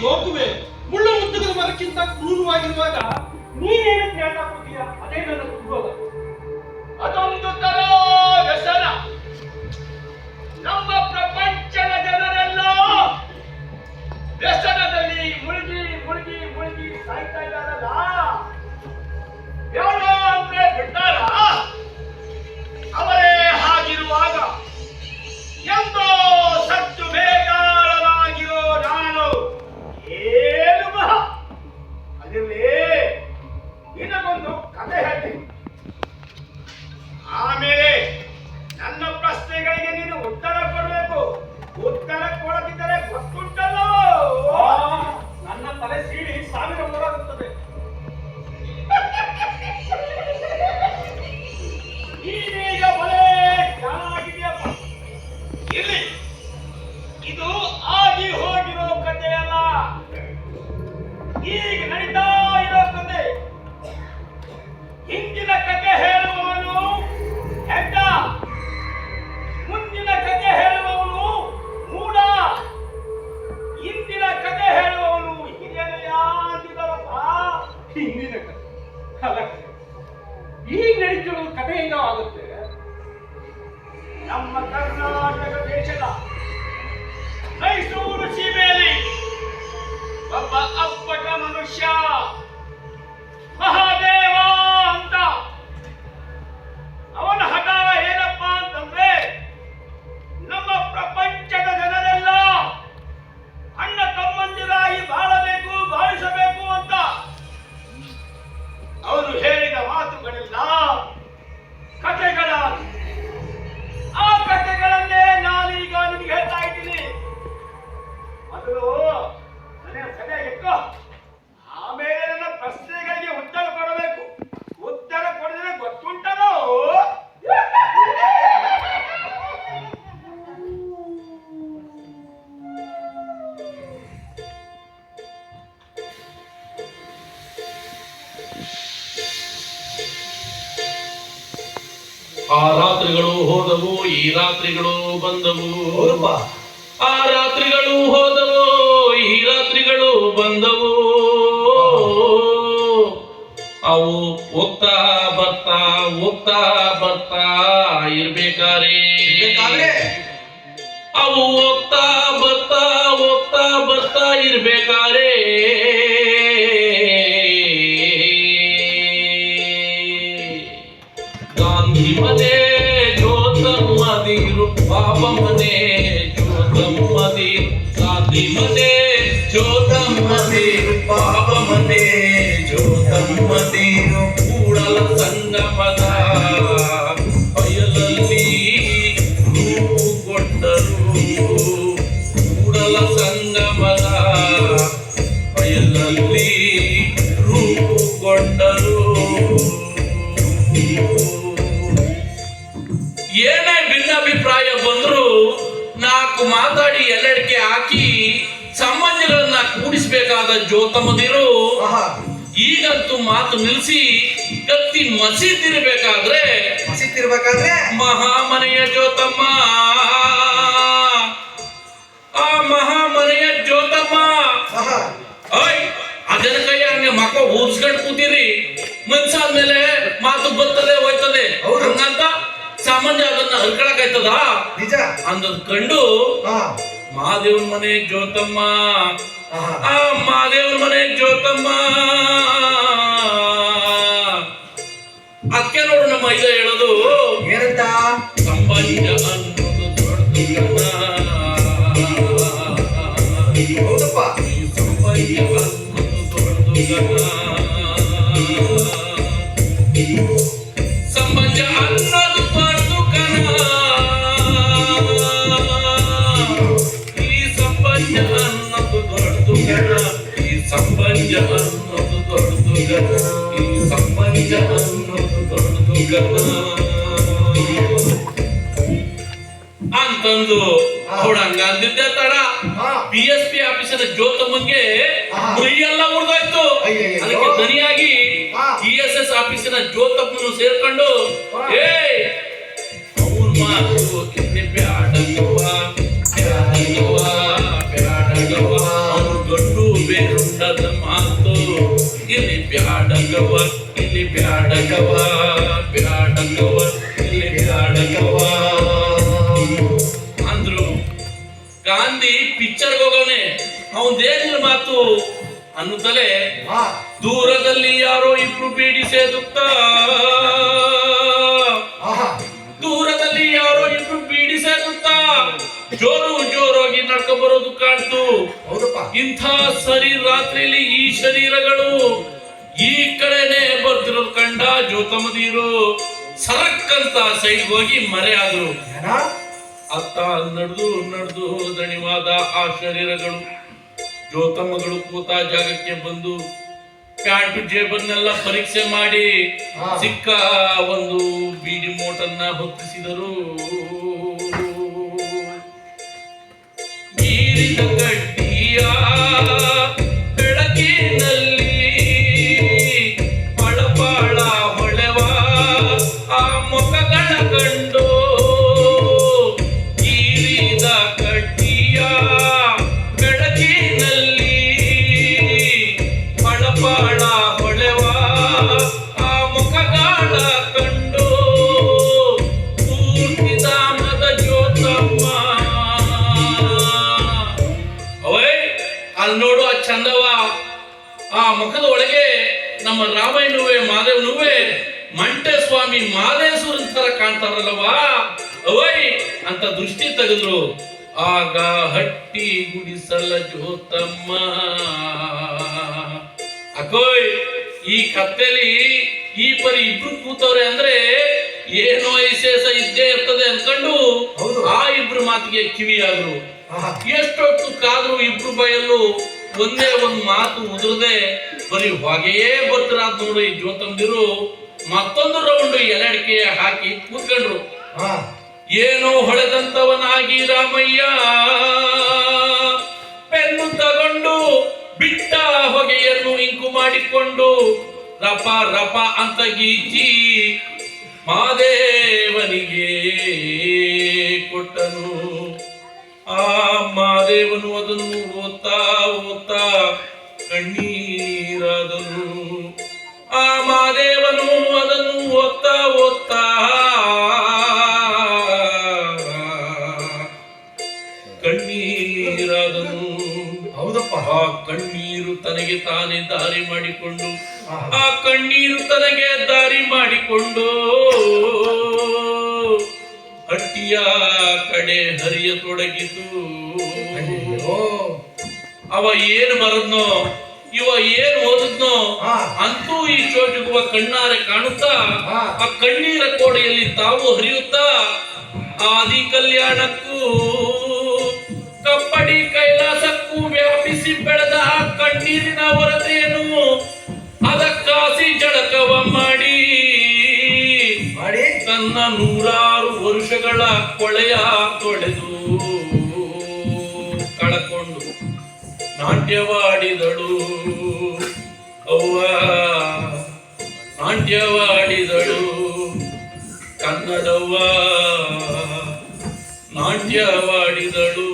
ಜೋಕುವೆ ಮುಳ್ಳು ಮುತ್ತುಗಳ ಮರಕ್ಕಿಂತ ಕ್ರೂರವಾಗಿರುವಾಗ ನೀನೇನು ಜ್ಞಾನ ಕೊಡ್ತೀಯ? ಅದೇ ನನ್ನ ಉದ್ಭವ. ಅದೊಂದು ತರ ವ್ಯಸನ. ನಮ್ಮ ಪ್ರಪಂಚದ ಜನರೆಲ್ಲ ವ್ಯಸನದಲ್ಲಿ ಮುಳುಗಿ ಮುಳುಗಿ ಮುಳುಗಿ ಸಾಯ್ತಾ ಇದ್ದಾರಲ್ಲ. ಬೇಡ ಅಂದ್ರೆ ಬಿಟ್ಟಾರ. ಅವರೇ ಹಾಗಿರುವಾಗ ಎಂದೋ ಸತ್ತು ಬೇಗಾರನಾಗಿರೋ ನಾನು ಏನು ಅದಿರಲಿ, ನಿನಗೊಂದು ಕಥೆ ಹೇಳ್ತೀನಿ. ಆಮೇಲೆ ನನ್ನ ಪ್ರಶ್ನೆಗಳಿಗೆ ನೀನು ಉತ್ತರ ಕೊಡಬೇಕು. ಉತ್ತರ ಕೊಡದಿದ್ದರೆ ಗೊತ್ತುಂಟಲ್ಲ, ನನ್ನ ತಲೆ ಸೀಳಿ 1000 ಮೊಳಾಗುತ್ತದೆ. ನೀನೀಗ ಬಲೆ ಚೆನ್ನಾಗಿದೆಯಪ್ಪ. ಇಲ್ಲಿ ಇದು ಆಗಿ ಹೋಗಿರೋ ಕಥೆಯಲ್ಲ, ಈಗ ನಡೀತಾ ಇರೋ ಕಥೆ. ಹಿಂದಿನ ಕಥೆ ಹೇಳುವವನು ಹೆಡ್ಡ, ಮುಂದಿನ ಕಥೆ ಹೇಳುವವನು ಮೂಡ, ಇಂದಿನ ಕಥೆ ಹೇಳುವವನು ಹಿರಿಯನೆಯ ಅಂದಿದರಪ್ಪ. ಹಿಂದಿನ ಕಥೆ ಅಲ್ಲ, ಈಗ ನಡೀತಿರೋ ಕಥೆ ಹೆಂಗ ಆಗುತ್ತೆ? ನಮ್ಮ ಕರ್ನಾಟಕ ದೇಶದ ಮೈಸೂರು ಸೀಮೆಯಲ್ಲಿ ಒಬ್ಬ ಅಪ್ಪಟ ಮನುಷ್ಯ ಮಹಾದೇವ ಅಂತ. ಅವನ ಹಠ ಏನಪ್ಪ ಅಂತಂದ್ರೆ, ನಮ್ಮ ಪ್ರಪಂಚದ ಜನರೆಲ್ಲ ಅಣ್ಣ ತಮ್ಮಂದಿರಾಗಿ ಬಾಳಬೇಕು, ಬಾಳಿಸಬೇಕು ಅಂತ. ಅವರು ಹೇಳಿದ ಮಾತುಗಳೆಲ್ಲ ಕಥೆಗಳ. ಆ ಕಥೆಗಳನ್ನೇ ನಾನೀಗ ನಿಮಗೆ ಹೇಳ್ತಾ ಇದ್ದೀನಿ. ಅದು ಸರಿಯಾಗಿ ಎಕ್ಕೋ. ಆಮೇಲೆ ನನ್ನ ಪ್ರಶ್ನೆಗಳಿಗೆ ಉತ್ತರ ಕೊಡಬೇಕು. ಉತ್ತರ ಕೊಡಿದ್ರೆ ಗೊತ್ತುಂಟನೋ? ಆ ರಾತ್ರಿಗಳು ಹೋದವು, ಈ ರಾತ್ರಿಗಳು ಬಂದವು. ಆ ರಾತ್ರಿಗಳು ಹೋದವು, ಈ ರಾತ್ರಿಗಳು ಬಂದವು. ಅವು ಹೋಗ್ತಾ ಬರ್ತಾ ಹೋಗ್ತಾ ಬರ್ತಾ ಇರ್ಬೇಕಾರೆ, ಅವು ಹೋಗ್ತಾ ಬರ್ತಾ ಹೋಗ್ತಾ ಬರ್ತಾ ಇರ್ಬೇಕಾರೆ ಗಾಂಧಿ ಮನೆ ಜೋತಮ್ಮದಿರು, ಪಾಪ ಮನೆ ಜೋತಮ್ಮದಿರು. ಗಾಂಧಿ ಮನೆ ಜೋತಮ್ಮದಿರು, ಪಾಪ ಮನೆ ಜೋತಮ್ಮದಿರು. ಕೂಡಲ ಸಂಗಮದ ಬಯಲಲ್ಲಿ ರೂಪುಗೊಂಡರು. ಕೂಡಲ ಸಂಗಮದ ಬಯಲಲ್ಲಿ ರೂಪುಗೊಂಡರು. ಏನೇ ಭಿನ್ನಾಭಿಪ್ರಾಯ ಬಂದ್ರು 4 ಮಾತಾಡಿ ಎಲ್ಲಡಿಕೆ ಹಾಕಿ ಸಂಬಂಧಗಳನ್ನ ಕೂಡಿಸಬೇಕಾದ ಜೋತಮ್ಮದಿರು ಈಗಂತೂ ಮಾತು ನಿಲ್ಲಿಸಿ ಕತ್ತಿ ಮಸೀತಿರ್ಬೇಕಾದ್ರೆ ಮಹಾಮನೆಯ ಜೋತಮ್ಮ, ಆ ಮಹಾಮನೆಯ ಜೋತಮ್ಮ ಅದರ ಕೈ ಹಂಗೆ ಮಕ್ಕ ಊರ್ಸ್ಕೊಂಡು ಕೂತೀರಿ. ಮನ್ಸಾದ್ಮೇಲೆ ಮಾತು ಬರ್ತದೆ ಹೋಯ್ತದೆ ಹಂಗಂತ ಸಾಮಾನ್ಯ ಅದನ್ನ ಹರ್ಕೊಳಕಾಯ್ತದ ಅಂದದ್ ಕಂಡು ಮಹಾದೇವನ ಮನೆ ಜೋತಮ್ಮ, ಆ ಮಹಾದೇವನ ಮನೆ ಜೋತಮ್ಮ ಅಕ್ಕೆ ನೋಡು ನಮ್ಮ ಐದ ಹೇಳೋದು ಏನಂತ? ಸಂಬಂಧ ಅನ್ನೋದು ದೊಡ್ಡ ಹೌದಪ್ಪ, ಸಂಬಂಧ ಅನ್ನೋದು ದೊಡ್ಡ ಸಂಬಂಧ ಅನ್ನೋದು ದೊಡ್ಡ ಈ ಸಂಬಂಧ ಅನ್ನೋದು ದೊಡ್ಡ ಈ ಸಂಬಂಧ ಅನ್ನೋದು ದೊಡ್ಡ ಈ ಸಂಬಂಧ ಅನ್ನೋದು ದೊಡ್ಡ ಅಂತಂದು ಅವಳಂಗ ಅಂದಿದ್ದೆ ತಡ PSP ಆಫೀಸರ ಜೋತಮ್ಮನ್ಗೆ ಮೈಯೆಲ್ಲ ಉರಿದೋಯ್ತು. ಅದಕ್ಕೆ ದನಿಯಾಗಿ ESS ಆಫೀಸಿನ ಜೋತಮ್ಮನು ಸೇರ್ಕೊಂಡು ಅವ್ರ ಮಾತು ಬ್ಯಾಡವ್ವ ಬ್ಯಾಡವ್ವ ಬ್ಯಾಡವ್ವ ಅವ್ರು ಗಂಡು ಬ್ಯಾಡಕವ ಇಲ್ಲಿ ಬ್ಯಾಡಕವ ಬ್ಯಾಡಕವ ಇಲ್ಲಿ ಬ್ಯಾಡಕವ ಅಂದ್ರು. ಗಾಂಧಿ ಪಿಕ್ಚರ್ಗೆ ಹೋಗೋನೆ ಅವನದೇನಿಲ್ಲ ಮಾತು ಅನ್ನುತ್ತಲೇ ದೂರದಲ್ಲಿ ಯಾರೋ ಇಬ್ರು ಬೀಡಿ ಸೇದುತ್ತಾ ದೂರದಲ್ಲಿ ಯಾರೋ ಇಬ್ರು ಬೀಡಿ ಸೇದುತ್ತಾ ಜೋರಾಗಿ ನಡ್ಕೊ ಬರೋದು ಕಾಣ್ತು. ಇಂಥ ಸರಿ ರಾತ್ರಿಲಿ ಈ ಶರೀರಗಳು ಈ ಕಡೆನೆ ಬರ್ತಿರೋದು ಕಂಡ ಜ್ಯೋತಮದೀರು ಸರಕ್ಕಂತ ಸೈಡ್ ಹೋಗಿ ಮರೆ ಆದ್ರು. ಅತ್ತ ನಡೆದು ದಣಿವಾದ ಆ ಶರೀರಗಳು ಜ್ಯೋತಮ್ಮಗಳು ಕೂತ ಜಾಗಕ್ಕೆ ಬಂದು ಪ್ಯಾಂಟು ಜೇಬನ್ನೆಲ್ಲ ಪರೀಕ್ಷೆ ಮಾಡಿ ಸಿಕ್ಕ ಒಂದು ಬೀಡಿ ಮೋಟನ್ನ ಹೊತ್ತಿಸಿದರು. ನೀರಿನ ಗಡ್ಡಿಯ ಬೆಳಕಿನಲ್ಲಿ ಪಳಪಳ ಹೊಳೆವ ಆ ಮುಖಗಳ ಕಂಡು ಈರಿದ ಕಡ್ಡಿಯ ಬೆಳಕಿನಲ್ಲಿ ಪಳಪಳ ಹೊಳೆವ ಆ ಮುಖಗಳ ಕಂಡು ಪೂರ್ತಿ ಧಾಮದ ಜ್ಯೋತಮ್ಮ. ಅವೈ ಅಲ್ಲಿ ನೋಡು ಆ ಚಂದವ ಆ ಮುಖದ ಒಳಗೆ ನಮ್ಮ ರಾಮಯ್ಯನುವೆ ಮಾದೇವನುವೆ ಮಂಟೆ ಸ್ವಾಮಿ ಮಾದೇಶ್ವರನ್ ತರ ಕಾಣ್ತಾರಲ್ಲವಾ ಅವೈ ಅಂತ ದೃಷ್ಟಿ ತೆಗೆದ್ರು. ಆಗ ಹಟ್ಟಿ ಗುಡಿಸಲ ಜ್ಯೋತಮ್ಮ. ಅಕೋಯ್ ಈ ಕತ್ತೆಲಿ ಈ ಪರಿ ಇಬ್ರು ಕೂತವ್ರೆ ಅಂದ್ರೆ ಏನೋ ವಿಶೇಷ ಇದ್ದೇ ಇರ್ತದೆ ಅನ್ಕೊಂಡು ಆ ಇಬ್ರು ಮಾತಿಗೆ ಕಿವಿಯಾದ್ರು. ಎಷ್ಟೊತ್ತು ಕಾದ್ರು ಇಬ್ರು ಬಯಲು ಒಂದೇ ಒಂದು ಮಾತು ಉದುರದೆ ಬರೀ ಹೊಗೆಯೇ ಬರ್ತಿರಾದ್ ನೋಡು ಈ ಜ್ಯೋತಂದಿರು. ಮತ್ತೊಂದು ರೌಂಡ್ ಎಲೆಡಿಕೆ ಹಾಕಿ ಕೂತ್ಕೊಂಡ್ರು. ಏನೋ ಹೊಳೆದಂತವನಾಗಿ ರಾಮಯ್ಯ ಪೆನ್ನು ತಗೊಂಡು ಬಿಟ್ಟ ಹೊಗೆಯನ್ನು ಇಂಕು ಮಾಡಿಕೊಂಡು ರಪ ರಪ ಅಂತ ಗೀಚಿ ಮಾದೇವನಿಗೆ ಕೊಟ್ಟನು. ಆ ಮಾದೇವನು ಅದನ್ನು ಓದ್ತಾ ಕಣ್ಣೀರಾದನು. ಆ ಮಾದೇವನು ಅದನ್ನು ಓದ್ತಾ ಕಣ್ಣೀರಾದನು. ಹೌದಪ್ಪ. ಆ ಕಣ್ಣೀರು ತನಗೆ ತಾನೇ ದಾರಿ ಮಾಡಿಕೊಂಡು ಆ ಕಣ್ಣೀರು ತನಗೆ ದಾರಿ ಮಾಡಿಕೊಂಡು ಹಟ್ಟಿಯ ಕಡೆ ಹರಿಯತೊಡಗಿತು. ಅವ ಏನ್ ಬರದ್ನೋ ಇವ ಏನ್ ಓದದ್ನೋ ಅಂತೂ ಈ ಚೋಟುಗುವ ಕಣ್ಣಾರೆ ಕಾಣುತ್ತಾ ಆ ಕಣ್ಣೀರ ಕೋಡೆಯಲ್ಲಿ ತಾವು ಹರಿಯುತ್ತಾ ಆದಿ ಕಲ್ಯಾಣಕ್ಕೂ ಕಪ್ಪಡಿ ಕೈಲಾಸಕ್ಕೂ ವ್ಯಾಪಿಸಿ ಬೆಳೆದ ಆ ಕಣ್ಣೀರಿನ ವರತೆಯನ್ನು ಅದಕ್ಕಾಸಿ ಜಳಕವ ಮಾಡಿ ತನ್ನ 100 ವರುಷಗಳ ಕೊಳೆಯ ತೊಳೆದು ಕಳಕೊಂಡು ನಾಟ್ಯವಾಡಿದಳು. ಅವ್ವ ನಾಟ್ಯವಾಡಿದಳು ಕನ್ನಡವ್ವ ನಾಟ್ಯವಾಡಿದಳು.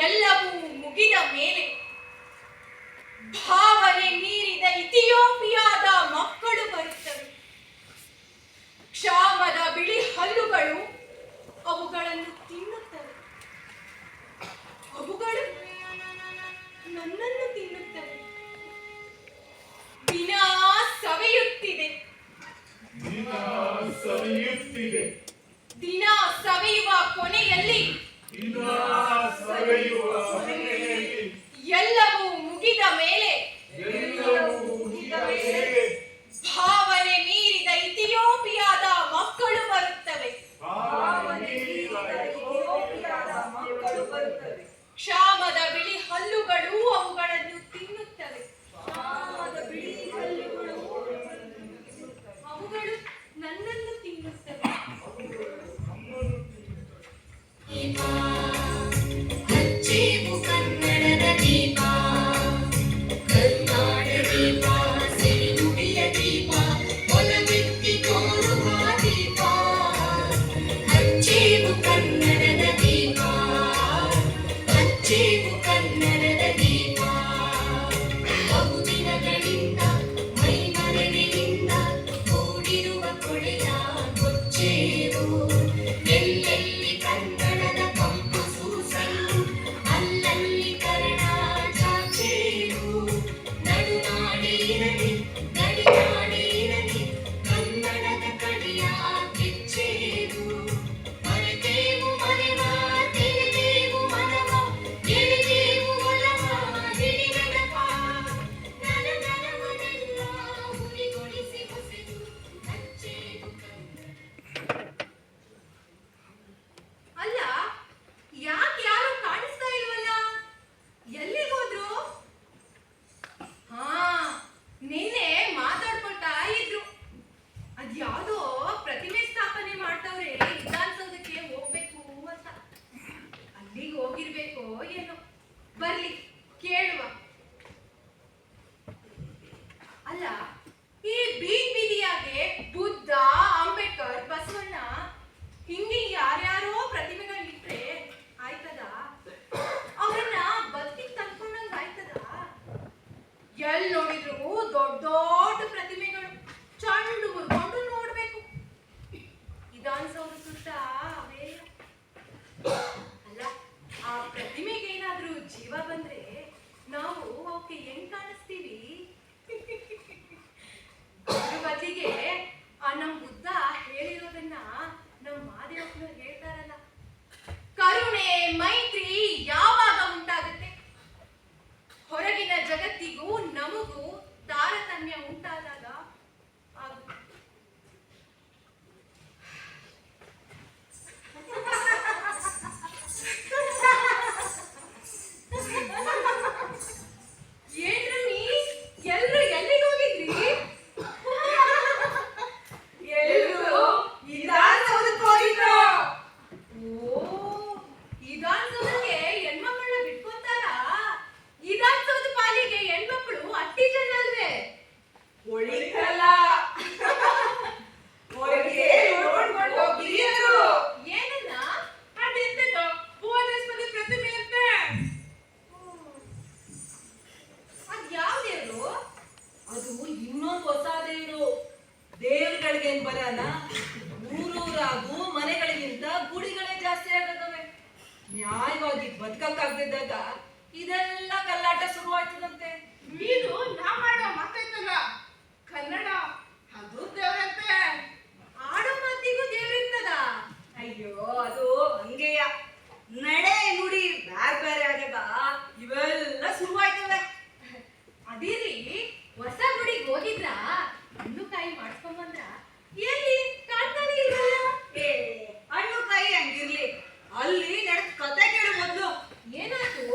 ಎಲ್ಲವೂ ಮುಗಿದ ಮೇಲೆ ಭಾವನೆ ಮೀರಿದ ಇಥಿಯೋಪಿಯಾದ ಮಕ್ಕಳು ಬರುತ್ತವೆ. ಕ್ಷಾಮದ ಬಿಳಿ ಹಲ್ಲುಗಳು ಅವುಗಳನ್ನು ತಿನ್ನುತ್ತವೆ. ಅವುಗಳು ನನ್ನನ್ನು ತಿನ್ನುತ್ತವೆ. ದಿನ ಸವೆಯುತ್ತಿದೆ. ದಿನ ಸವೆಯುವ ಕೊನೆಯಲ್ಲಿ ಎಲ್ಲವೂ ಮುಗಿದ ಮೇಲೆ ಭಾವನೆ ಮೀರಿದ ಇಥಿಯೋಪಿಯಾದ ಮಕ್ಕಳು ಬರುತ್ತವೆ. ಕ್ಷಾಮದ ಬಿಳಿ ಹಲ್ಲುಗಳು ಅವುಗಳನ್ನು ತಿನ್ನುತ್ತವೆ. ಅವುಗಳು ನನ್ನನ್ನು ತಿನ್ನುತ್ತವೆ. ಹಚ್ಚೇವು ಕನ್ನಡದ ದೀಪ, ಕರುನಾಡ ದೀಪ, ಸಿರಿನುಡಿಯ ದೀಪ, ಒಲವೆತ್ತಿ ತೋರುವ ದೀಪ. ಹಚ್ಚೇವು ಕನ್ನಡದ ದೀಪ, ಹಚ್ಚೇವು ಕನ್ನಡದ ದೀಪ. ಬಹುದಿನಗಳಿಂದ ಮೈಮರೆಯಿಂದ ಕೂಡಿರುವ ಕೊಡೆಯ ಕೊಚ್ಚೇವು. ಎಲ್ಲೆಲ್ಲಿ ಕನ್ನಡದ ಕಂಪು ಸೂಸಲು, ಅಲ್ಲಲ್ಲಿ ಕರ್ಣ ಚಾಚೇವು. ನಡುನಾಡಿ ಇರಲಿ, ನಡಿನಾಡಿ ಇರಲಿ, ಕನ್ನಡದ ಕಡೆಯ ಕಿಚ್ಚೇವು. ಮರೆತೇವು ಮರೆವ, ತಿಳಿದೇವು ಮನವ, ಎಳೆದೇವು ಒಲವ, ಹಿಡಿನಡಪ. ನನಗನವನೆಲ್ಲ ಹುರಿಗೊಳಿಸಿ ಹೊಸೆದು ಹಚ್ಚೇವು ಕನ್ನಡ. ಅಲ್ಲ, ಯಾಕೆ ಯಾರು ಕಾಣಿಸ್ತಾ ಇಲ್ವಲ್ಲ? ಎಲ್ಲಿಗೆ ಹೋದ್ರು? ಹಾ, ನಿನ್ನೆ ಮಾತಾಡ್ಕೊಳ್ತಾ ಇದ್ರು. ಅದ್ಯಾವುದೋ ಪ್ರತಿಮೆ ಸ್ಥಾಪನೆ ಮಾಡ್ತವ್ರೆ, ವಿಧಾನಸೌಧಕ್ಕೆ ಹೋಗ್ಬೇಕು ಅಂತ. ಅಲ್ಲಿಗೆ ಹೋಗಿರ್ಬೇಕೋ ಏನೋ. ಬರ್ಲಿ, ಕೇಳುವ. ಅಲ್ಲ, ಈ ಬೀದ್ ಬೀದಿಯಾಗೆ ಬುದ್ಧ, ಅಂಬೇಡ್ಕರ್, ಬಸವಣ್ಣ ಹಿಂಗೆ ಯಾರ್ಯಾರೋ ಪ್ರತಿಮೆಗಳು ಇಟ್ರೆ ಆಯ್ತದ? ಅವರನ್ನ ಬದುಕಿಗೆ ತಂದ್ಕೊಂಡಂಗ ಆಯ್ತದ? ಎಲ್ ನೋಡಿದ್ರು ದೊಡ್ಡ ದೊಡ್ಡ ಪ್ರತಿಮೆಗಳು, ಚಂಡು ಮುರ್ಕೊಂಡು ನೋಡ್ಬೇಕು. ವಿಧಾನಸೌಧ ಸುತ್ತ ಅವೇ. ಅಲ್ಲ, ಆ ಪ್ರತಿಮೆಗೆ ಏನಾದ್ರೂ ಜೀವ ಬಂದ್ರೆ ನಾವು ಅವಕ್ಕೆ ಹೆಂಗ್ ಕಾಣಿಸ್ತೀವಿ? ಅದ್ರ ಬದಲಿಗೆ ನಮ್ ಬುದ್ಧ ಹೇಳಿರೋದನ್ನ ನಮ್ ಮಾದೇವಪ್ಪನವ್ರು ಹೇಳ್ತಾರಲ್ಲ, ಕರುಣೆ ಮೈತ್ರಿ ಯಾವಾಗ ಉಂಟಾಗುತ್ತೆ? ಹೊರಗಿನ ಜಗತ್ತಿಗೂ ನಮಗೂ ತಾರತಮ್ಯ ಉಂಟಾದಾಗ ಆಗುತ್ತೆ. ಏನ್ರಮ್ಮಿ, ಎಲ್ರು ಎಲ್ಲಿಗೆ ಹೋಗಿದ್ರಿ? ಎಲ್ರು ವಿಧಾನಸೌಧಕ್ಕೆ ಹೋಗಿದ್ರು. ಓ, ವಿಧಾನಸೌಧಕ್ಕೆ ಹೆಣ್ಮಕ್ಳನ್ನ ಬಿಟ್ಕೊತಾರ? ವಿಧಾನಸೌಧ ಪಾಲಿಗೆ ಹೆಣ್ಮಕ್ಳು ಅಟ್ಟಿ ಜನ ಅಲ್ವೇ? ಒಳಿತಲ್ಲ, ಹೊರಗೆ ನೋಡ್ಕೊಂಡು ಹೋಗಿ ಅಂದ್ರು. ಏನನ್ನ? ಅದೆಂತದೋ ಭುವನೇಶ್ವರಿ ಪ್ರತಿಮೆ ಅಂತೆ. ಅದ್ ಯಾವ ದೇವ್ರು? ಅದು ಇನ್ನೊಂದು ಹೊಸ ದೇವ್ರು. ದೇವ್ರುಗಳಿಗೇನ್ ಬರಲ್ಲ, ಊರೂರಾಗೂ ಮನೆಗಳಿಗಿಂತ ಗುಡಿಗಳೇ ಜಾಸ್ತಿ ಆಗದವೆ. ನ್ಯಾಯವಾಗಿ ಬದುಕಕ್ಕಾಗ್ದಿದ್ದಾಗ ಇದೆಲ್ಲ ಕಲ್ಲಾಟ ಶುರುವಾಯ್ತದಂತೆ. ಇದು ನಾ ಮಾಡೋ ಮಾತೈತಲ್ಲ, ಕನ್ನಡ ಅದು ದೇವ್ರಂತೆ. ಆಡೋ ಮಾತಿಗೂ ದೇವ್ರಿರ್ತದ? ಅಯ್ಯೋ, ಅದು ಹಂಗೆಯ. ನಡೆ ನುಡಿ ಬ್ಯಾರೆ ಬೇರೆ ಆದಾಗ ಇವೆಲ್ಲ ಶುರುವಾಯ್ತವೆ. ಅದಿರ್ಲಿ, ಹೊಸ ಗುಡಿಗೆ ಹೋಗಿದ್ರಾ? ಹಣ್ಣು ಕಾಯಿ ಮಾಡ್ಸ್ಕೊಂಬಂದ್ರ? ಎಲ್ಲಿ ಕಾಣ್ತಾನೆ ಇಲ್ವಲ್ಲ? ಏ, ಹಣ್ಣು ಕಾಯಿ ಹಂಗಿರ್ಲಿ, ಅಲ್ಲಿ ನಡೆದ ಕತೆ ಕೇಳು ಮೊದ್ಲು. ಏನಾಯ್ತು?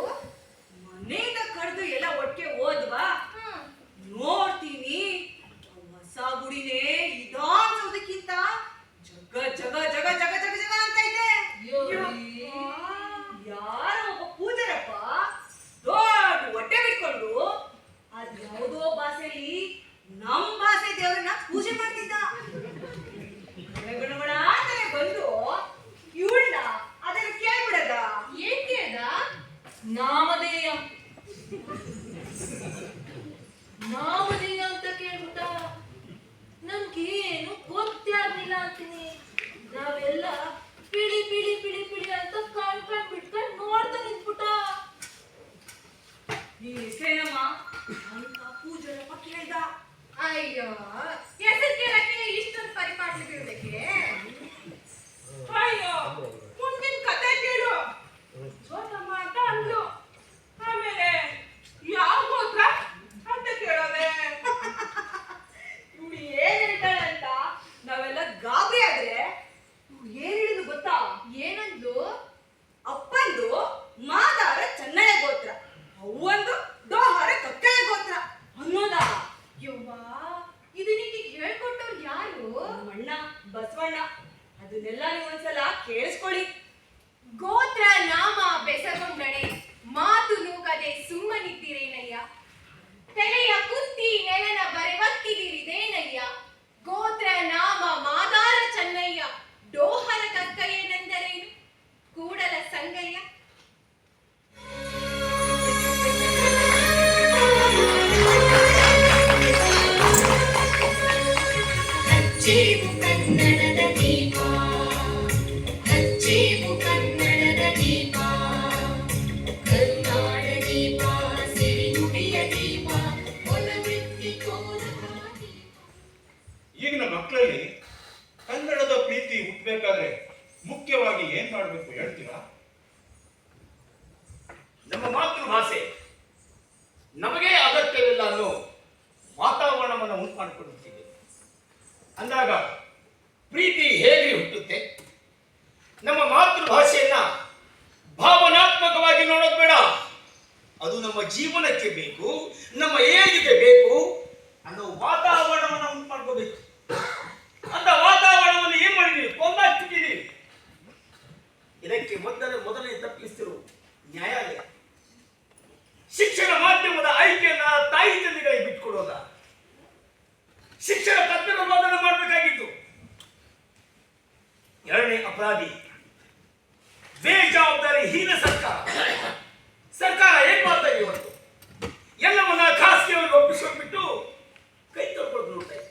ಮನೆಯಿಂದ ಕಡ್ದು ಎಲ್ಲ ಒಟ್ಟಿಗೆ ಹೋದ್ವಾ, ಹ್ಮ್. ನೋಡ್ತೀನಿ ಹೊಸ ನಾಮಧೇಯ ನಾಮಧೇಯ ಅಂತ ಕೇಳ್ಬಿಟ್ಟ ನನ್ಗೇನು ಗೊತ್ತೇ ಆಗ್ಲಿಲ್ಲ ಅಂತೀನಿ. ನಾವೆಲ್ಲ ಪಿಳಿ ಪಿಳಿ ಪಿಳಿ ಪಿಳಿ ಅಂತ ಕಣ್ಕೊಂಡ್ ಬಿಟ್ಕೊಂಡ್ ನೋಡ್ತಾ ನಿಂತ್ಬಿಟ್ಟ. ಈ ಹೆಸರೇನಮ್ಮ ಅಂತ ಪೂಜಾರಪ್ಪ ಕೇಳ್ದ. ಅಯ್ಯೋ ಹೆಸರು ಕೇಳಕ್ಕೆ ಇಷ್ಟೊಂದು ಪರಿಪಾಟ್ಲು ಬೀಳ್ಬೇಕೆ? ಅಯ್ಯೋ ಮುಂದಿನ ಕತೆ ಕೇಳು ಛೋಟಮ್ಮ ಅಂತ ಅಂದ್ಲು. ಆಮೇಲೆ ಯಾವ ಗೋತ್ರ ಅಂತ ಕೇಳೋದೆ. ಇವ್ಳು ಏನ್ ಹೇಳ್ತಾಳೆ ಅಂತ ನಾವೆಲ್ಲ ಗಾಬರಿ ಆದ್ರೆ ಇವ್ಳು ಏನ್ ಹೇಳಿದ್ಲು ಗೊತ್ತಾ? ಏನಂದ್ಲು? ಅಪ್ಪಂದು ಮಾದಾರ ಚೆನ್ನಯ್ಯ ಗೋತ್ರ, ಅವ್ವಂದು ಡೋಹಾರ ಕಕ್ಕಯ್ಯ ಗೋತ್ರ ಅನ್ನೋದ. ಯವ್ವಾ, ಇದು ನಿಂಗೆ ಹೇಳ್ಕೊಟ್ಟವ್ರು ಯಾರು? ಅಣ್ಣ ಬಸವಣ್ಣ. ಅದನ್ನೆಲ್ಲ ನೀವು ಒಂದ್ಸಲ ಕೇಳಿಸ್ಕೊಳ್ಳಿ. ಗೋತ್ರ ನಾಮ ಬೆಸಗೊಂಡಣೆ ಮಾತು ನೂಕದೆ ಸುಮ್ಮನಿದ್ದೀರೇನಯ್ಯ. ತಲೆಯ ಕುತ್ತಿ ನೆಲನ ಬರೆವತ್ತಿದಿರಿದೇನಯ್ಯ. ಗೋತ್ರ ನಾಮ ಮಾದಾರ ಚೆನ್ನಯ್ಯ, ಡೋಹರ ಕಕ್ಕಯ್ಯನೆಂದರೇನು ಕೂಡಲ ಸಂಗಯ್ಯ. ಹಚ್ಚೇವು ಕನ್ನಡದ ದೀಪ, ಹಚ್ಚೇವು ಕನ್ನಡದ ದೀಪ, ಕರುನಾಡ ದೀಪ, ಸಿರಿನುಡಿಯ ದೀಪ, ಒಲವೆತ್ತಿ ಕೋಲದ ದೀಪ. ಈಗಿನ ಮಕ್ಕಳಲ್ಲಿ ಕನ್ನಡದ ಪ್ರೀತಿ ಹುಟ್ಟಬೇಕಾದ್ರೆ ಮುಖ್ಯವಾಗಿ ಏನ್ ಮಾಡಬೇಕು ಹೇಳ್ತೀರಾ? ನಮ್ಮ ಮಾತೃಭಾಷೆ ನಮಗೆ ಅಗತ್ಯವಿಲ್ಲ ಅನ್ನೋ ವಾತಾವರಣವನ್ನು ಉಂಟು ಮಾಡಿಕೊಳ್ಳುತ್ತಿದೆ. ಅಂದಾಗ ಪ್ರೀತಿ ಹೇಗೆ ಹುಟ್ಟುತ್ತೆ? ನಮ್ಮ ಮಾತೃಭಾಷೆಯನ್ನ ಭಾವನಾತ್ಮಕವಾಗಿ ನೋಡೋದು ಬೇಡ. ಅದು ನಮ್ಮ ಜೀವನಕ್ಕೆ ಬೇಕು, ನಮ್ಮ ಏಳಿಗೆ ಬೇಕು ಅನ್ನೋ ವಾತಾವರಣವನ್ನು ಉಂಟು ಮಾಡ್ಕೋಬೇಕು. ಅಂತ ವಾತಾವರಣವನ್ನು ಏನ್ ಮಾಡಿದೀವಿ? ಕೊಂದಾಕ್ಬಿಟ್ಟಿದ್ದೀವಿ. ಇದಕ್ಕೆ ಮೊದಲನೇ ತಪ್ಪಿಸಿರು ನ್ಯಾಯಾಲಯ. ಶಿಕ್ಷಣ ಮಾಧ್ಯಮದ ಆಯ್ಕೆಯನ್ನ ತಾಯಿ ತಂದೆಗಳಿಗೆ ಬಿಟ್ಕೊಡೋದ? ಶಿಕ್ಷಣ ತಜ್ಞರ ಬೋಧನೆ ಮಾಡಬೇಕಾಗಿತ್ತು. ಎರಡನೇ ಅಪರಾಧಿ ಬೇಜವಾಬ್ದಾರಿ ಹೀನ ಸರ್ಕಾರ. ಸರ್ಕಾರ ಏನ್ ಮಾಡ್ತಾ ಇದೆ ಇವತ್ತು? ಎಲ್ಲವನ್ನ ಖಾಸಗಿಯವರಿಗೆ ಒಪ್ಪಿಸ್ಕೊಂಡ್ಬಿಟ್ಟು ಕೈ ತೊಳ್ಕೊಂಡು ನೋಡ್ತಾ ಇದೆ.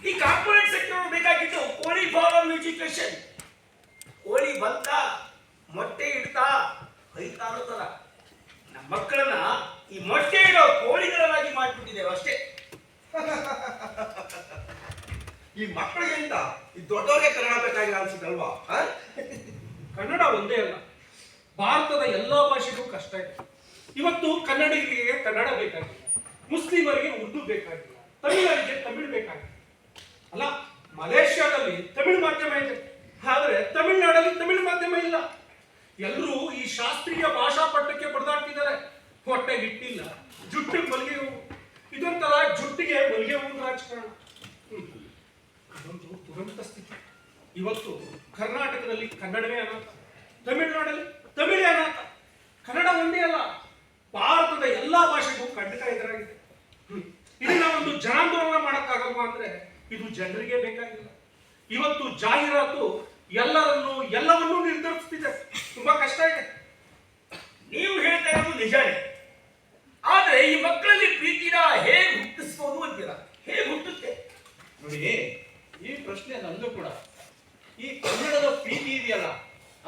ಈ ಕಾರ್ಪೊರೇಟ್ ಸೆಕ್ಟರ್ ಬೇಕಾಗಿತ್ತು ಕೋಳಿ ಫಾರ್ಮ್ ಎಜುಕೇಶನ್. ಕೋಳಿ ಬಂತ ಮೊಟ್ಟೆ ಇಡ್ತಾ ಹೊಯ್ತಾ ಅನ್ನೋ ತರ ನಮ್ಮ ಮಕ್ಕಳನ್ನ ಈ ಮೊಟ್ಟೆ ಇಡೋ ಕೋಳಿಗಳಾಗಿ ಮಾಡ್ಬಿಟ್ಟಿದ್ದೇವೆ ಅಷ್ಟೇ. ಈ ಮಕ್ಕಳಿಗಿಂತ ಈ ದೊಡ್ಡವರಿಗೆ ಕನ್ನಡ ಬೇಕಾಗಿಲ್ಲ ಅನ್ಸುತ್ತಲ್ವಾ? ಕನ್ನಡ ಒಂದೇ ಅಲ್ಲ, ಭಾರತದ ಎಲ್ಲಾ ಭಾಷೆಗೂ ಕಷ್ಟ ಇದೆ. ಇವತ್ತು ಕನ್ನಡಿಗರಿಗೆ ಕನ್ನಡ ಬೇಕಾಗಿಲ್ಲ, ಮುಸ್ಲಿಮರಿಗೆ ಉರ್ದು ಬೇಕಾಗಿಲ್ಲ, ತಮಿಳರಿಗೆ ತಮಿಳು ಬೇಕಾಗಿಲ್ಲ. ಅಲ್ಲ, ಮಲೇಷ್ಯಾದಲ್ಲಿ ತಮಿಳು ಮಾಧ್ಯಮ ಇದೆ, ಆದ್ರೆ ತಮಿಳುನಾಡಲ್ಲಿ ತಮಿಳು ಮಾಧ್ಯಮ ಇಲ್ಲ. ಎಲ್ಲರೂ ಈ ಶಾಸ್ತ್ರೀಯ ಭಾಷಾ ಪಠ್ಯಕ್ಕೆ ಬಡದಾಡ್ತಿದ್ದಾರೆ. ಹೊಟ್ಟೆಗೆ ಇಟ್ಟಿಲ್ಲ, ಜುಟ್ಟಿಗೆ ಮಲ್ಗೆ ಹೂವು, ಇದೊಂಥರ ಜುಟ್ಟಿಗೆ ಮಲ್ಗೆ ಹೂವು ರಾಜಕಾರಣ. ಇದೊಂದು ದುರಂತ ಸ್ಥಿತಿ. ಇವತ್ತು ಕರ್ನಾಟಕದಲ್ಲಿ ಕನ್ನಡವೇ ಅನಾಥ, ತಮಿಳುನಾಡಲ್ಲಿ ತಮಿಳೇ ಅನಾಥ. ಕನ್ನಡ ಒಂದೇ ಅಲ್ಲ, ಭಾರತದ ಎಲ್ಲಾ ಭಾಷೆಗೂ ಖಂಡಿತ ಎದುರಾಗಿದೆ. ಇದನ್ನ ಒಂದು ಜನಾಂದೋಲನ ಮಾಡಕ್ಕಾಗಲ್ವಾ ಅಂದ್ರೆ ಇದು ಜನರಿಗೆ ಬೇಕಾಗಿಲ್ಲ. ಇವತ್ತು ಜಾಹೀರಾತು ಎಲ್ಲವನ್ನೂ ನಿರ್ಧರಿಸ್ತಿದೆ. ತುಂಬಾ ಕಷ್ಟ ಇದೆ. ನೀವು ಹೇಳ್ತಾ ಇರೋದು ನಿಜಾನೇ. ಆದ್ರೆ ಈ ಮಕ್ಕಳಲ್ಲಿ ಪ್ರೀತಿನ ಹೇಗೆ ಹುಟ್ಟಿಸ್ಬೋದು ಅಂತೀರಾ? ಹೇಗೆ ಹುಟ್ಟುತ್ತೆ? ನೋಡಿ, ಈ ಪ್ರಶ್ನೆ ನಂದು ಕೂಡ. ಈ ಕನ್ನಡದ ಪ್ರೀತಿ ಇದೆಯಲ್ಲ,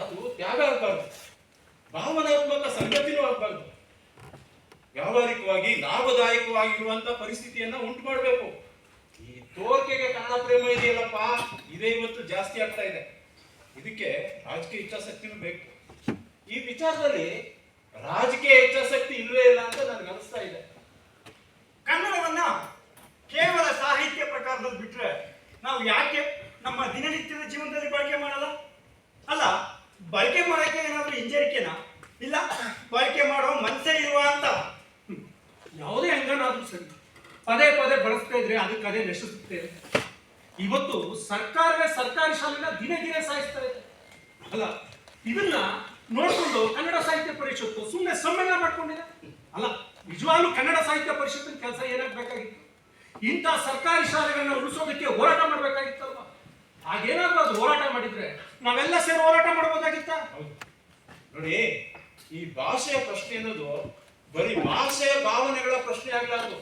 ಅದು ತ್ಯಾಗ ಆಗಬಾರ್ದು, ಭಾವನಾತ್ಮಕ ಸಂಗತಿನೂ ಆಗಬಾರ್ದು. ವ್ಯಾವಹಾರಿಕವಾಗಿ ಲಾಭದಾಯಕವಾಗಿರುವಂತ ಪರಿಸ್ಥಿತಿಯನ್ನ ಉಂಟು ಮಾಡಬೇಕು. ಈ ತೋರ್ಕೆಗೆ ಕನ್ನಡ ಪ್ರೇಮ ಇದೆಯಲ್ಲಪ್ಪ, ಇದೇ ಇವತ್ತು ಜಾಸ್ತಿ ಆಗ್ತಾ ಇದೆ. ಇದಕ್ಕೆ ರಾಜಕೀಯ ಇಚ್ಛಾಶಕ್ತಿನೂ ಬೇಕು. ಈ ವಿಚಾರದಲ್ಲಿ ರಾಜಕೀಯ ಇಚ್ಛಾಶಕ್ತಿ ಇಲ್ವೇ ಇಲ್ಲ ಅಂತ ನನಗೆ ಅನಿಸ್ತಾ ಇದೆ. ಕನ್ನಡವನ್ನ ಕೇವಲ ಸಾಹಿತ್ಯ ಪ್ರಕಾರದಲ್ಲಿ ಬಿಟ್ರೆ ನಾವು ಯಾಕೆ ನಮ್ಮ ದಿನನಿತ್ಯದ ಜೀವನದಲ್ಲಿ ಬಳಕೆ ಮಾಡಲ್ಲ? ಅಲ್ಲ, ಬಳಕೆ ಮಾಡೋಕೆ ಏನಾದ್ರೂ ಹಿಂಜರಿಕೆನಾ? ಇಲ್ಲ, ಬಳಕೆ ಮಾಡೋ ಮನಸ್ಸೇ ಇರುವ ಅಂತ. ಯಾವುದೇ ಅಂಗನಾದ್ರೂ ಸರಿ, ಪದೇ ಪದೇ ಬಳಸ್ತಾ ಇದ್ರೆ ಅದಕ್ಕೆ ಅದೇ ನಶಿಸುತ್ತೆ. ಇವತ್ತು ಸರ್ಕಾರವೇ ಸರ್ಕಾರಿ ಶಾಲೆನ ದಿನೇ ದಿನೇ ಸಾಯಿಸ್ತಾ ಇದೆ. ಅಲ್ಲ, ಇದನ್ನ ನೋಡ್ಕೊಂಡು ಕನ್ನಡ ಸಾಹಿತ್ಯ ಪರಿಷತ್ತು ಸುಮ್ಮನೆ ಸಮ್ಮೇಳನ ಮಾಡ್ಕೊಂಡಿದೆ. ಅಲ್ಲ, ನಿಜವಾಗ್ಲೂ ಕನ್ನಡ ಸಾಹಿತ್ಯ ಪರಿಷತ್ತಿನ ಕೆಲಸ ಏನಾಗಬೇಕಾಗಿತ್ತು? ಇಂಥ ಸರ್ಕಾರಿ ಶಾಲೆಗಳನ್ನ ಉಳಿಸೋದಕ್ಕೆ ಹೋರಾಟ ಮಾಡ್ಬೇಕಾಗಿತ್ತಲ್ವಾ? ಹಾಗೇನಾದ್ರೂ ಅದು ಹೋರಾಟ ಮಾಡಿದ್ರೆ ನಾವೆಲ್ಲ ಸೇರಿ ಹೋರಾಟ ಮಾಡ್ಬೋದಾಗಿತ್ತ? ನೋಡಿ, ಈ ಭಾಷೆಯ ಪ್ರಶ್ನೆ ಅನ್ನೋದು ಬರೀ ಭಾಷೆಯ ಭಾವನೆಗಳ ಪ್ರಶ್ನೆ ಆಗಲಾರದು,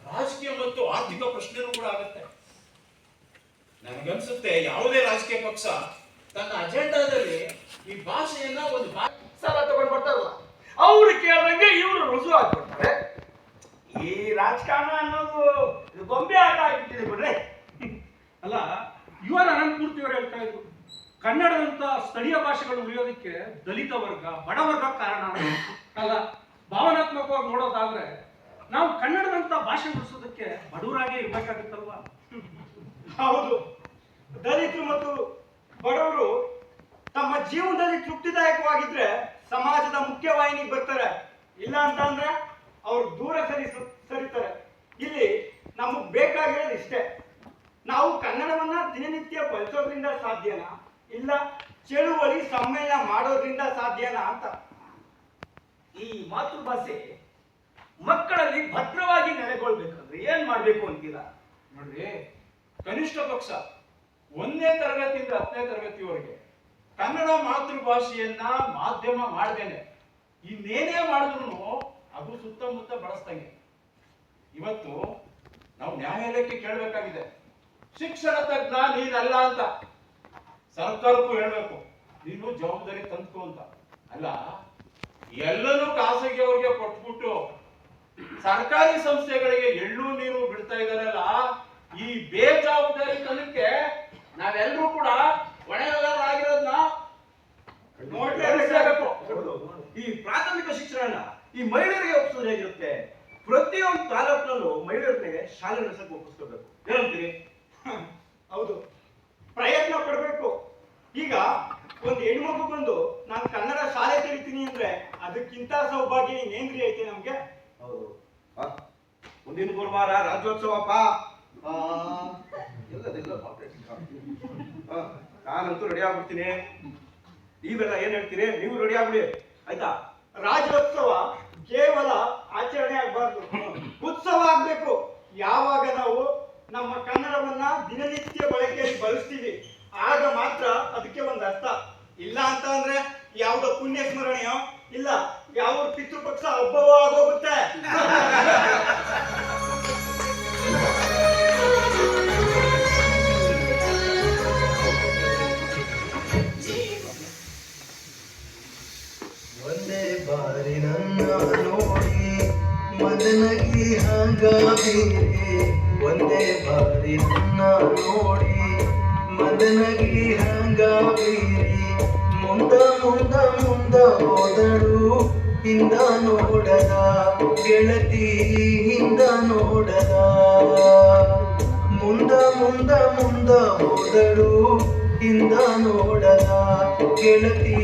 ರಾಜಕೀಯ ಮತ್ತು ಆರ್ಥಿಕ ಪ್ರಶ್ನೆನೂ ಕೂಡ ಆಗುತ್ತೆ. ನನಗನ್ಸುತ್ತೆ ಯಾವುದೇ ರಾಜಕೀಯ ಪಕ್ಷ ತನ್ನ ಅಜೆಂಡಾದಲ್ಲಿ ಈ ಭಾಷೆಯನ್ನ ಒಂದು ಸಾಲ ತಗೊಂಡು ಬರ್ತಾರಲ್ಲ, ಅವ್ರು ಕೇಳ್ದಂಗೆ ಇವರು ರುಜು ಆಗ್ಬಿಡ್ತಾರೆ. ಈ ರಾಜಕಾರಣ ಅನ್ನೋದು ಇದು ಗೊಂಬೆ ಆಟ ಆಗ್ಬಿಟ್ಟಿದೆ ಬಿಡ್ರೆ. ಅಲ್ಲ, ಯುವರ್ ಅನಂತಮೂರ್ತಿಯವರು ಹೇಳ್ತಾ ಇದ್ರು, ಕನ್ನಡದಂತ ಸ್ಥಳೀಯ ಭಾಷೆಗಳು ಉಳಿಯೋದಕ್ಕೆ ದಲಿತ ವರ್ಗ, ಬಡವರ್ಗ ಕಾರಣ. ಅಲ್ಲ, ಭಾವನಾತ್ಮಕವಾಗಿ ನೋಡೋದಾದ್ರೆ ನಾವು ಕನ್ನಡದಂತ ಭಾಷೆ ಉಳಿಸೋದಕ್ಕೆ ಬಡವರಾಗೇ ಇರ್ಬೇಕಾಗುತ್ತಲ್ವಾ? ಹೌದು, ದಲಿತರು ಮತ್ತು ಬಡವರು ತಮ್ಮ ಜೀವನದಲ್ಲಿ ತೃಪ್ತಿದಾಯಕವಾಗಿದ್ರೆ ಸಮಾಜದ ಮುಖ್ಯವಾಹಿನಿಗೆ ಬರ್ತಾರೆ. ಇಲ್ಲ ಅಂತ ಅಂದ್ರೆ ಅವ್ರು ದೂರ ಸರಿತಾರೆ. ಇಲ್ಲಿ ನಮಗ್ ಬೇಕಾಗಿರೋದು ಇಷ್ಟೇ, ನಾವು ಕನ್ನಡವನ್ನ ದಿನನಿತ್ಯ ಬಳಸೋದ್ರಿಂದ ಸಾಧ್ಯನಾ, ಇಲ್ಲ ಚಳುವಳಿ ಸಮ್ಮೇಳನ ಮಾಡೋದ್ರಿಂದ ಸಾಧ್ಯನಾ ಅಂತ. ಈ ಮಾತೃಭಾಷೆ ಮಕ್ಕಳಲ್ಲಿ ಭದ್ರವಾಗಿ ನೆಲೆಗೊಳ್ಬೇಕಂದ್ರೆ ಏನ್ ಮಾಡ್ಬೇಕು ಅಂತೀರಾ? ನೋಡ್ರಿ, ಕನಿಷ್ಠ ಪಕ್ಷ 1ನೇ ತರಗತಿಯಿಂದ 10ನೇ ತರಗತಿವರೆಗೆ ಕನ್ನಡ ಮಾತೃಭಾಷೆಯನ್ನ ಮಾಧ್ಯಮ ಮಾಡ್ದೇನೆ ಇನ್ನೇನೇ ಮಾಡಿದ್ರು ಅದು ಸುತ್ತಮುತ್ತ ಬಳಸ್ದಂಗೆ. ಇವತ್ತು ನಾವು ನ್ಯಾಯಾಲಯಕ್ಕೆ ಕೇಳಬೇಕಾಗಿದೆ, ಶಿಕ್ಷಣ ತಜ್ಞ ನೀನಲ್ಲ ಅಂತ. ಸರ್ಕಾರಕ್ಕೂ ಹೇಳ್ಬೇಕು, ನೀನು ಜವಾಬ್ದಾರಿ ತಂದ್ಕೊ ಅಂತ. ಅಲ್ಲ, ಎಲ್ಲನೂ ಖಾಸಗಿಯವರಿಗೆ ಕೊಟ್ಬಿಟ್ಟು ಸರ್ಕಾರಿ ಸಂಸ್ಥೆಗಳಿಗೆ ಎಳ್ಳು ನೀರು ಬಿಡ್ತಾ ಇದಾರಲ್ಲ, ಈ ಬೇಜವಾಬ್ದಾರಿ ತನಕ್ಕೆ ನಾವೆಲ್ಲರೂ ಕೂಡ ಹೊಣೆಗಾರರಾಗಿರೋದನ್ನ ನೋಡ್ಲೇಬೇಕು. ಈ ಪ್ರಾಥಮಿಕ ಶಿಕ್ಷಣ ಈ ಮಹಿಳೆಯರಿಗೆ ಒಪ್ಪಿಸೋದು ಹೇಗಿರುತ್ತೆ? ಪ್ರತಿಯೊಂದು ತಾಲೂಕಿನಲ್ಲೂ ಮಹಿಳೆಯರಿಗೆ ಶಾಲೆ ನಡೆಸಕ್ಕೆ ಒಪ್ಪಿಸ್ಕೋಬೇಕು. ಏನಂತೀರಿ? ಹೌದು, ಪ್ರಯತ್ನ ಪಡಬೇಕು. ಈಗ ಒಂದು ಹೆಣ್ಮಗು ಬಂದು ನಾನು ಕನ್ನಡ ಶಾಲೆ ತೆರಿತೀನಿ ಅಂದ್ರೆ ಅದಕ್ಕಿಂತ ಸೌಭಾಗ್ಯ ಇನ್ನೇನ್ರಿ ಐತೆ ನಮ್ಗೆ? ಹೌದು. ಮುಂದಿನ ಗುರುವಾರ ರಾಜ್ಯೋತ್ಸವಪ್ಪ. ಎಲ್ಲದಿಲ್ಲ, ನಾನಂತೂ ರೆಡಿ ಆಗ್ಬಿಡ್ತೀನಿ. ನೀವೆಲ್ಲ ಏನ್ ಹೇಳ್ತೀರಿ? ನೀವು ರೆಡಿ ಆಗ್ಬಿಡಿ, ಆಯ್ತಾ? ರಾಜ್ಯೋತ್ಸವ ಕೇವಲ ಆಚರಣೆ ಆಗ್ಬಾರ್ದು, ಉತ್ಸವ ಆಗ್ಬೇಕು. ಯಾವಾಗ ನಾವು ನಮ್ಮ ಕನ್ನಡವನ್ನ ದಿನನಿತ್ಯ ಬಳಕೆಯಲ್ಲಿ ಬಳಸ್ತೀವಿ ಆಗ ಮಾತ್ರ ಅದಕ್ಕೆ ಒಂದು ಅರ್ಥ. ಇಲ್ಲ ಅಂತ ಅಂದ್ರೆ ಯಾವ್ದೋ ಪುಣ್ಯ ಸ್ಮರಣೆಯೋ ಇಲ್ಲ ಯಾವ ಪಿತೃಪಕ್ಷ ಹಬ್ಬವೋ ಆಗೋಗುತ್ತೆ. ಒಂದೇ ಬಾರಿ ನನ್ನ ನೋಡಿ ಮದನಗಿ ಹಂಗಾಬೀರಿ, ಒಂದೇ ಬಾರಿ ನನ್ನ ನೋಡಿ ಮದನಗಿ ಹಂಗಾಬೀರಿ, ಮುಂದ ಮುಂದ ಮುಂದ ಹೋದಳು ಹಿಂದ ನೋಡದ ಗೆಳತಿ, ಹಿಂದ ನೋಡದ. ಮುಂದ ಮುಂದ ಮುಂದ ಹೋದಳು ಹಿಂದ ನೋಡದ ಗೆಳತಿ,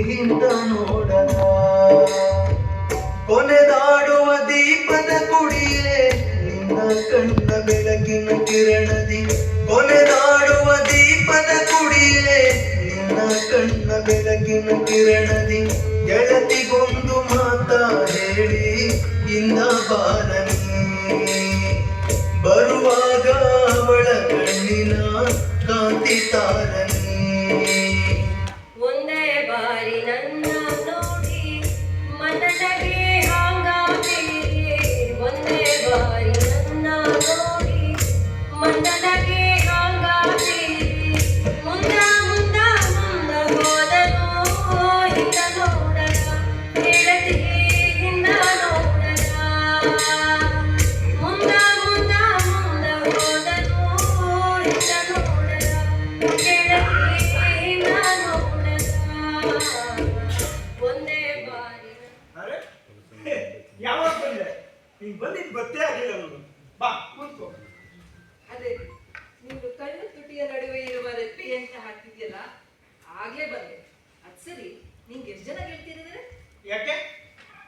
ಹಿಂದ ನೋಡದ. ಕೊನೆದಾಡುವ ದೀಪದ ಕುಡಿಯೇ ನಿನ್ನ ಕಣ್ಣ ಬೆಳಕಿನ ಕಿರಣದಿ, ಕೊನೆದಾಡುವ ದೀಪದ ಕುಡಿಯೇ ನಿನ್ನ ಕಣ್ಣ ಬೆಳಕಿನ ಕಿರಣದಿ. ಗೆಳತಿಗೊಂದು ಮಾತ ಹೇಳಿ ಇಂದ ಬಾರನಿ, ಬರುವಾಗ ಅವಳ ಕಣ್ಣಿನ ಕಾಂತಿ ತಾರನಿ. ಒಂದೇ ಬಾರಿ ನನ್ನ ನೋಡಿ ಮನದಗೆ ಹಾಂಗಾಬೀರಿ, ಒಂದೇ ಬಾರಿ ನನ್ನ ನೋಡಿ ಮನದಗೆ ಹಾಂಗಾಬೀರಿ, ಮುಂದ ಮುಂದ ಮುಂದ ಹೋದನು ಹಿಂದ ನೋಡದ ಗೆಳತಿ, ಹಿಂದ ನೋಡದ. ಮುಂದ ಮುಂದ ಮುಂದ ಹೋದನು ಹಿಂದ ನೋಡದ ಗೆಳತಿ, ಹಿಂದ ನೋಡದ. ಒಂದೇ ಬಾರಿ. ಅರೆ ಯಾವಾಗ ಬಂದೆ? ನೀನ್ ಬಂದಿದ್ ಗೊತ್ತೇ ಆಗಿಲ್ಲ ನೋಡು. ಬಾ ಕೂತ್ಕೋ. ಅದೇ ನೀನು ಕಣ್ಣು ತುಟಿಯ ನಡುವೆ ಇರುವ ರೆಪ್ಪೆ ಅಂತ ಹಾಕ್ತಿದ್ಯಲ್ಲ, ಆಗ್ಲೇ ಬಂದೆ. ಅದ್ ಸರಿ, ನಿಂಗೆ ಎಷ್ಟು ಜನ ಗೆಳ್ತಿರಿದ್ದಾರೆ? ಯಾಕೆ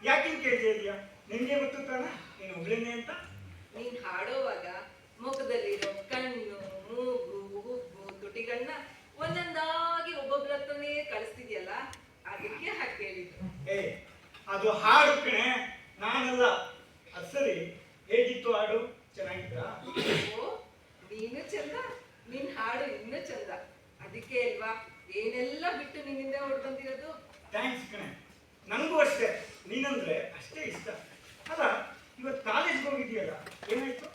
ಯಾಕಿಂಗ್ ಕೇಳ್ತಾ ಇದೀಯಾ? ನಿನ್ಗೆ ಗೊತ್ತು ತಾನ ನೀನು ಒಬ್ಳೇನೆ ಅಂತ. ನೀನ್ ಹಾಡೋವಾಗ ಮುಖದಲ್ಲಿರೋ ಕಣ್ಣು, ಮೂಗು, ಹುಬ್ಬು, ತುಟಿಗಳನ್ನ ಒಂದೊಂದಾಗಿ ಒಬ್ಬೊಬ್ರ ಹತ್ರನೇ ಕಳಿಸ್ತಿದ್ಯಲ್ಲ, ಅದಕ್ಕೆ ಹಾಗೆ ಕೇಳಿದ್ದು. ಏ ಅದು ಹಾಡು ಕಣೆ, ನಾನಲ್ಲ. ಅದ್ ಸರಿ, ಹೇಗಿತ್ತು ಹಾಡು? ಚೆನ್ನಾಗಿತ್ತಾ? ಓ, ನೀನು ಚಂದ, ನಿನ್ ಹಾಡು ಇನ್ನೂ ಚಂದ. ಅದಕ್ಕೆ ಅಲ್ವಾ ಏನೆಲ್ಲ ಬಿಟ್ಟು ನಿನ್ನಿಂದ ಓಡ್ ಬಂದಿರೋದು. ಥ್ಯಾಂಕ್ಸ್ ಕಣೆ. ನನಗೂ ಅಷ್ಟೇ, ನೀನಂದ್ರೆ ಅಷ್ಟೇ ಇಷ್ಟ. ಅಲ್ಲ, ಇವತ್ತು ಕಾಲೇಜ್ಗೆ ಹೋಗಿದೆಯಲ್ಲ, ಏನಾಯ್ತು?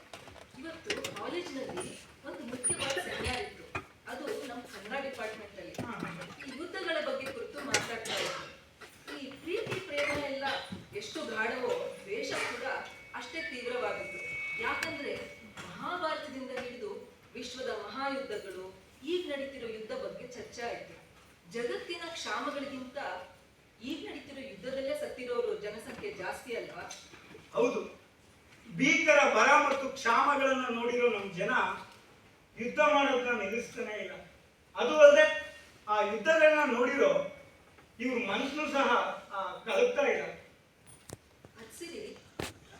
ಇವತ್ತು ಕಾಲೇಜಿನಲ್ಲಿ ಒಂದು ಮುಖ್ಯವಾದ ಸೆಮಿನಾರ್ ಇತ್ತು. ಅದು ನಮ್ಮ ಕನ್ನಡ ಡಿಪಾರ್ಟ್ಮೆಂಟ್ ಅಲ್ಲಿ ಈ ಯುದ್ಧಗಳ ಬಗ್ಗೆ ಕುರಿತು ಮಾತಾಡ್ತಾ ಇದ್ರು. ಈ ಪ್ರೀತಿ ಪ್ರೇಮ ಎಲ್ಲ ಎಷ್ಟು ಗಾಢವೋ ದ್ವೇಷ ಕೂಡ ಅಷ್ಟೇ ತೀವ್ರವಾಗಿತ್ತು. ಯಾಕಂದ್ರೆ ಮಹಾಭಾರತದಿಂದ ಹಿಡಿದು ವಿಶ್ವದ ಮಹಾಯುದ್ಧಗಳು, ಈಗ ನಡೀತಿರೋ ಯುದ್ಧ ಬಗ್ಗೆ ಚರ್ಚೆ ಆಯ್ತು. ಜಗತ್ತಿನ ಕ್ಷಾಮಗಳಿಗಿಂತ ಈಗ ನಡೀತಿರೋ ಯುದ್ಧದಲ್ಲೇ ಸತ್ತಿರೋರು ಜನಸಂಖ್ಯೆ ಜಾಸ್ತಿ ಅಲ್ವಾ? ಹೌದು, ಭೀಕರ ಬರ ಮತ್ತು ಕ್ಷಾಮಗಳನ್ನ ನೋಡಿರೋ ನಮ್ಮ ಜನ ಯುದ್ಧ ಮಾಡೋದನ್ನ ನಿಲ್ಲಿಸ್ತಾನೆ ಇಲ್ಲ. ಅದು ಅಲ್ಲದೆ ಆ ಯುದ್ಧಗಳನ್ನ ನೋಡಿರೋ ಇವ್ರ ಮನಸ್ಸನ್ನು ಸಹ ಕಲಗ್ತಾ ಇಲ್ಲ. ಅದ್ ಸರಿ,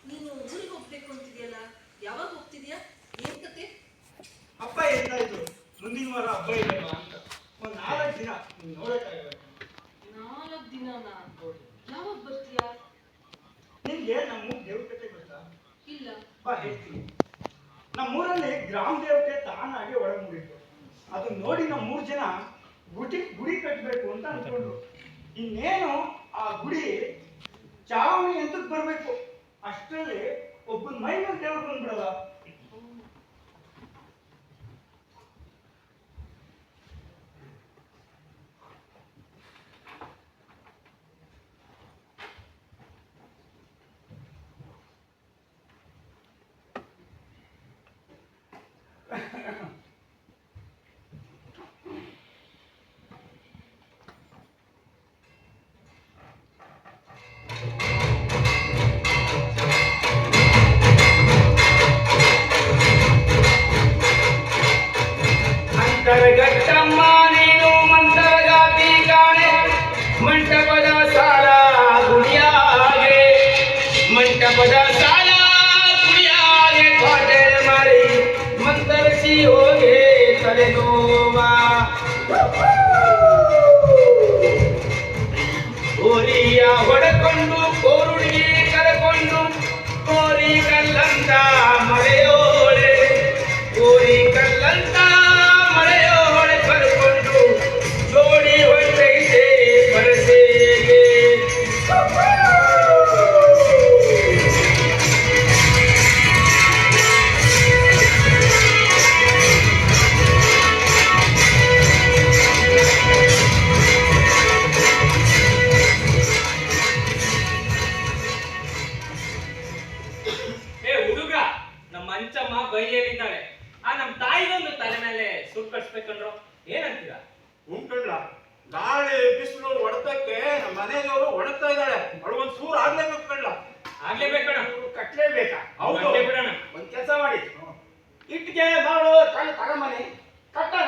ನೀನು ಊರಿಗೆ ಹೋಗ್ಬೇಕು ಅಂತಿದ್ಯಲ್ಲ, ಯಾವಾಗ ಹೋಗ್ತಿದ್ಯಾ? ಏನ್ ಕತೆ? ಅಪ್ಪ ಹೇಳ್ತಾ ಇದ್ರು ಮುಂದಿನ ವಾರ ಹಬ್ಬ ಇದೆ ಅಂತ. ಒಂದ್ 4 ದಿನ ನೀನ್ ನೋಡಕ್ಕಾಗಲ್ಲ. 4 ದಿನನಾ? ಯಾವಾಗ ಬರ್ತೀಯಾ? ನಿನ್ಗೆ ನಮ್ಮೂರ್ ದೇವ್ರ ಕತೆ ಗೊತ್ತಾ? ಇಲ್ಲ. ಬಾ ಹೇಳ್ತೀನಿ. ನಮ್ಮೂರಲ್ಲಿ ಗ್ರಾಮ ದೇವತೆ ತಾನಾಗಿ ಒಳಗೆ ಮೂಡಿತ್ತು. ಅದು ನೋಡಿ ನಮ್ಮ 3 ಜನ ಗುಡಿ ಕಟ್ಟಬೇಕು ಅಂತ ಅನ್ಕೊಂಡ್ರು. ಇನ್ನೇನು ಆ ಗುಡಿ ಚಾವಣಿ ಅಂತಕ್ಕೆ ಬರ್ಬೇಕು, ಅಷ್ಟರಲ್ಲಿ ಒಬ್ಬನ ಮೈ ಮೇಲೆ ದೇವ್ರು ಬಂದ್ಬಿಡಲ್ಲ. ಅಂತರಗಟ್ಟಮ್ಮ ನೀನು ಮಂತರಗಾತಿ ಕಾಣೆ, ಮಂಟಪದ ಸಾಲ ಗುಡಿಯಾಗೆ, ಮಂಟಪದ ಸಾಲ ಗುಡಿಯಾಗೆ ಪಾಟೇಲ್ ಮಾರಿ ಮಂತರಿಸಿ ಹೋಗೆ ತಲೆನೋವ. ಓರಿಯ ಹೊಡೆಕೊಂಡು ಕೋರುಡಿಗೆ ಕರೆಕೊಂಡು ಕೋರಿ ಕಲ್ಲಂತ ಮಳೆಯೋಳೆ, ಕೋರಿ ಕಲ್ಲಂತ ಮಳೆಯೋಳೆ ಕರ್ಕೊಂಡು ಜೋಡಿ ಹೊಟ್ಟೈತೆ ಬರಸೇಗೆ. ಏ ಹುಡುಗ, ನಮ್ಮ ಮಂಚಮ್ಮ ಬೈಲಿಯಲ್ಲಿದ್ದಾಳೆ. ನಮ್ಮ ತಾಯಿಗೊಂದು ತಲೆ ಮೇಲೆ ಸುಟ್ಟು ಕಟ್ಸ್ಬೇಕಂದ್ರು, ಏನಂತೀರ? ಉಂಟಲ್ಲ, ಗಾಳಿ ಬಿಸಿಲು ಹೊಡೆತಕ್ಕೆ ನಮ್ಮ ಮನೆಯವರು ಒಣಗ್ತಾ ಇದ್ದಾಳೆ. ಅವಳೊಂದ್ ಸೂರ್ ಆಗ್ಲೇಬೇಕು ಕಳ್ಳ. ಆಗ್ಲೇಬೇಕಣ, ಕಟ್ಲೇಬೇಕಾ? ಹೌದು. ಕಟ್ಲೇ ಬಿಡೋಣ. ಒಂದ್ ಕೆಲಸ ಮಾಡಿ, ಇಟ್ಟಿಗೆ ಮಾಡು ಕಳ್ಳ ತಗೊಂಬನಿ ಕಟ್ಟಣ.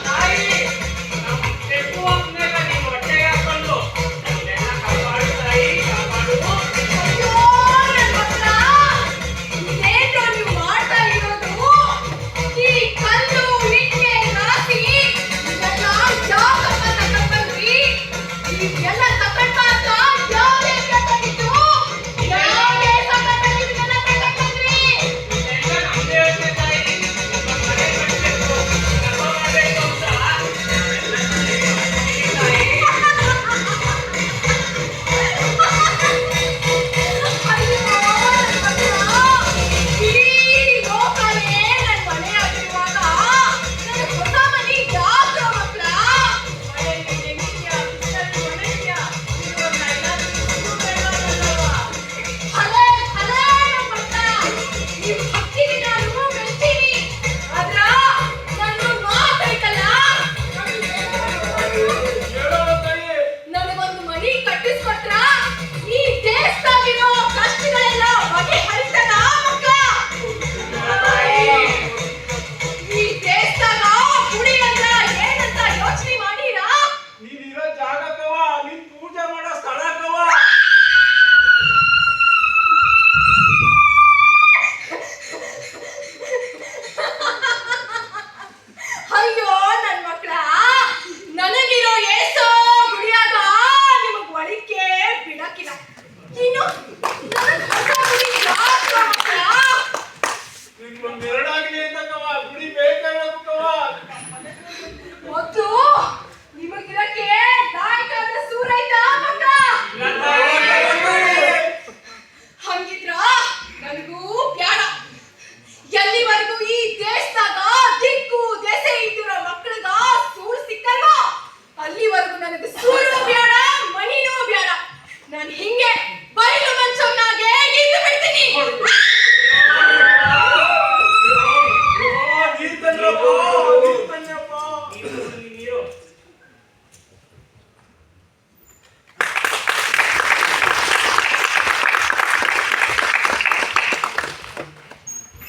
ತಾಯಿ, ನಮ್ಮ ತೆಪ್ಪು ಹಾಕ್ಮೇಲೆ ನೀನು ಹೊಟ್ಟೆ ಹಾಕೊಂಡು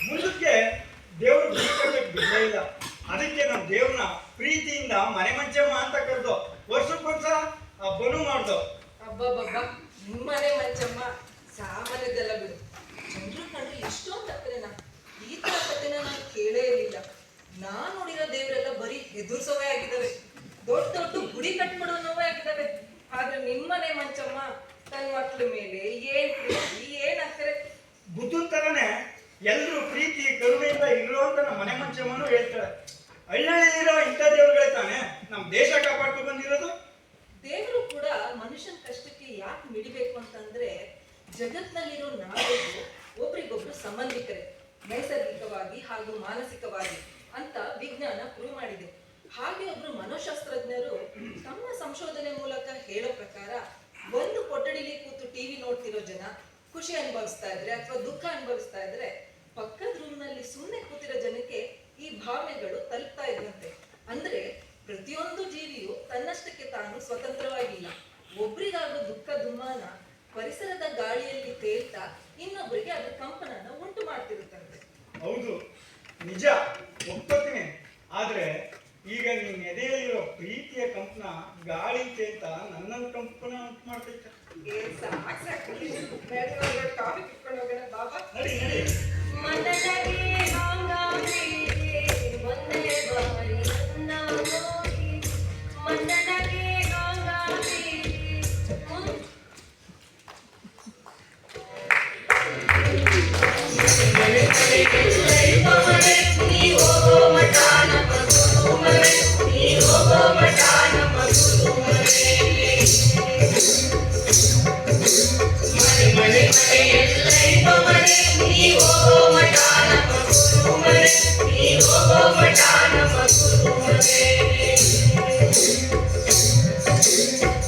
ಮುಂದಕ್ಕೆ ದೇವರು ಬಿಡಬೇಕು ಬಿಡಲೇ ಇಲ್ಲ. ಅದಕ್ಕೆ ನಮ್ಮ ದೇವ್ರನ್ನ ಪ್ರೀತಿಯಿಂದ ಮನೆ ಮಂಚಮ್ಮ ಅಂತ ಕರೆದು ವರ್ಷಕ್ಕೊಂದ್ಸಲ ಬನು ಮಾಡ್ದು. ಅಬ್ಬಬ್ಬಬ್ಬ, ನಿಮ್ಮನೆ ಮಂಚಮ್ಮ ಸಾಮಾನ್ಯದೆಲ್ಲ ಬಿಡು. ಜನರು ಕಂಡ್ರೆ ಎಷ್ಟೊಂದು ಅಕ್ಕರೇನ, ಈ ತರ ಕಥೆನ ನಾನು ಕೇಳೇ ಇರಲಿಲ್ಲ. ನಾನ್ ನೋಡಿರೋ ದೇವರೆಲ್ಲ ಬರೀ ಹೆದರ್ಸೋವೇ ಆಗಿದ್ದಾವೆ, ದೊಡ್ಡ ದೊಡ್ಡ ಗುಡಿ ಕಟ್ಬಿಡೋನವೇ ಆಗಿದ್ದಾವೆ. ಆದ್ರೆ ನಿಮ್ಮನೆ ಮಂಚಮ್ಮ ತನ್ನ ಮಕ್ಳ ಮೇಲೆ ಏನ್ ಪ್ರೀತಿ, ಏನ್ ಅಕ್ಕರೆ. ಬುದ್ಧನ್ ತರನೇ ಎಲ್ರು ಪ್ರೀತಿ ಕರುಣೆಯಿಂದ ಇರೋ ಅಂತ ನಮ್ಮ ಮನೆ ಮಂಚಮ್ಮನು ಹೇಳ್ತಾಳೆ. ಹಳ್ಳಿರೋ ಇಂಥ ದೇವ್ರುಗಳೇ ತಾನೆ ನಮ್ಮ ದೇಶ ಕಾಪಾಡ್ಕೊಂಡು ಬಂದಿರೋದು. ದೇವರು ಕೂಡ ಮನುಷ್ಯನ ಕಷ್ಟಕ್ಕೆ ಯಾಕೆ ಮಿಡಿಬೇಕು ಅಂತಂದ್ರೆ, ಜಗತ್ನಲ್ಲಿರೋ ನಾವೆಲ್ಲರೂ ಒಬ್ರಿಗೊಬ್ರು ಸಂಬಂಧಿಕರೇ, ನೈಸರ್ಗಿಕವಾಗಿ ಹಾಗೂ ಮಾನಸಿಕವಾಗಿ ಅಂತ ವಿಜ್ಞಾನ ಪ್ರೂವ್ ಮಾಡಿದೆ. ಹಾಗೆ ಒಬ್ರು ಮನೋಶಾಸ್ತ್ರಜ್ಞರು ತಮ್ಮ ಸಂಶೋಧನೆ ಮೂಲಕ ಹೇಳೋ ಪ್ರಕಾರ, ಒಂದು ಕೊಠಡಿಲಿ ಕೂತು ಟಿವಿ ನೋಡ್ತಿರೋ ಜನ ಖುಷಿ ಅನುಭವಿಸ್ತಾ ಇದ್ರೆ ಅಥವಾ ದುಃಖ ಅನುಭವಿಸ್ತಾ ಇದ್ರೆ, ಪಕ್ಕದ ರೂಮ್ ನಲ್ಲಿ ಸುಮ್ಮನೆ ಕೂತಿರೋ ಜನಕ್ಕೆ ಈ ಭಾವನೆಗಳು ತಲುಪ್ತಾ ಇದ್ರಂತೆ. ಅಂದ್ರೆ ಪ್ರತಿಯೊಂದು ಜೀವಿಯು ತನ್ನಷ್ಟಕ್ಕೆ ತಾನು ಸ್ವತಂತ್ರವಾಗಿಲ್ಲ. ಒಬ್ರಿಗಾಗೋ ದುಃಖ ದುಮ್ಮಾನ ಪರಿಸರದ ಗಾಳಿಯಲ್ಲಿ ತೇಲ್ತಾ ಇನ್ನೊಬ್ಬರಿಗೆ ಅದ್ರ ಕಂಪನನ ಉಂಟು ಮಾಡ್ತಿರುತ್ತಂತೆ. ಹೌದು, ನಿಜ, ಒಪ್ಕೋತೀನಿ. ಆದ್ರೆ ಈಗ ನಿನ್ನ ಎದೆಯಲ್ಲಿರೋ ಪ್ರೀತಿಯ ಕಂಪನ ಗಾಳಿ ತೇಲ್ತಾ ನನ್ನನ್ನು ಕಂಪನ ಉಂಟು ಮಾಡ್ತೈತೆ. ಟಾಪಿಕ್ ಇಟ್ಕೊಂಡು ಹೋಗೋಣ ಬಾಬಾ. ನಡಿ ನಡಿ.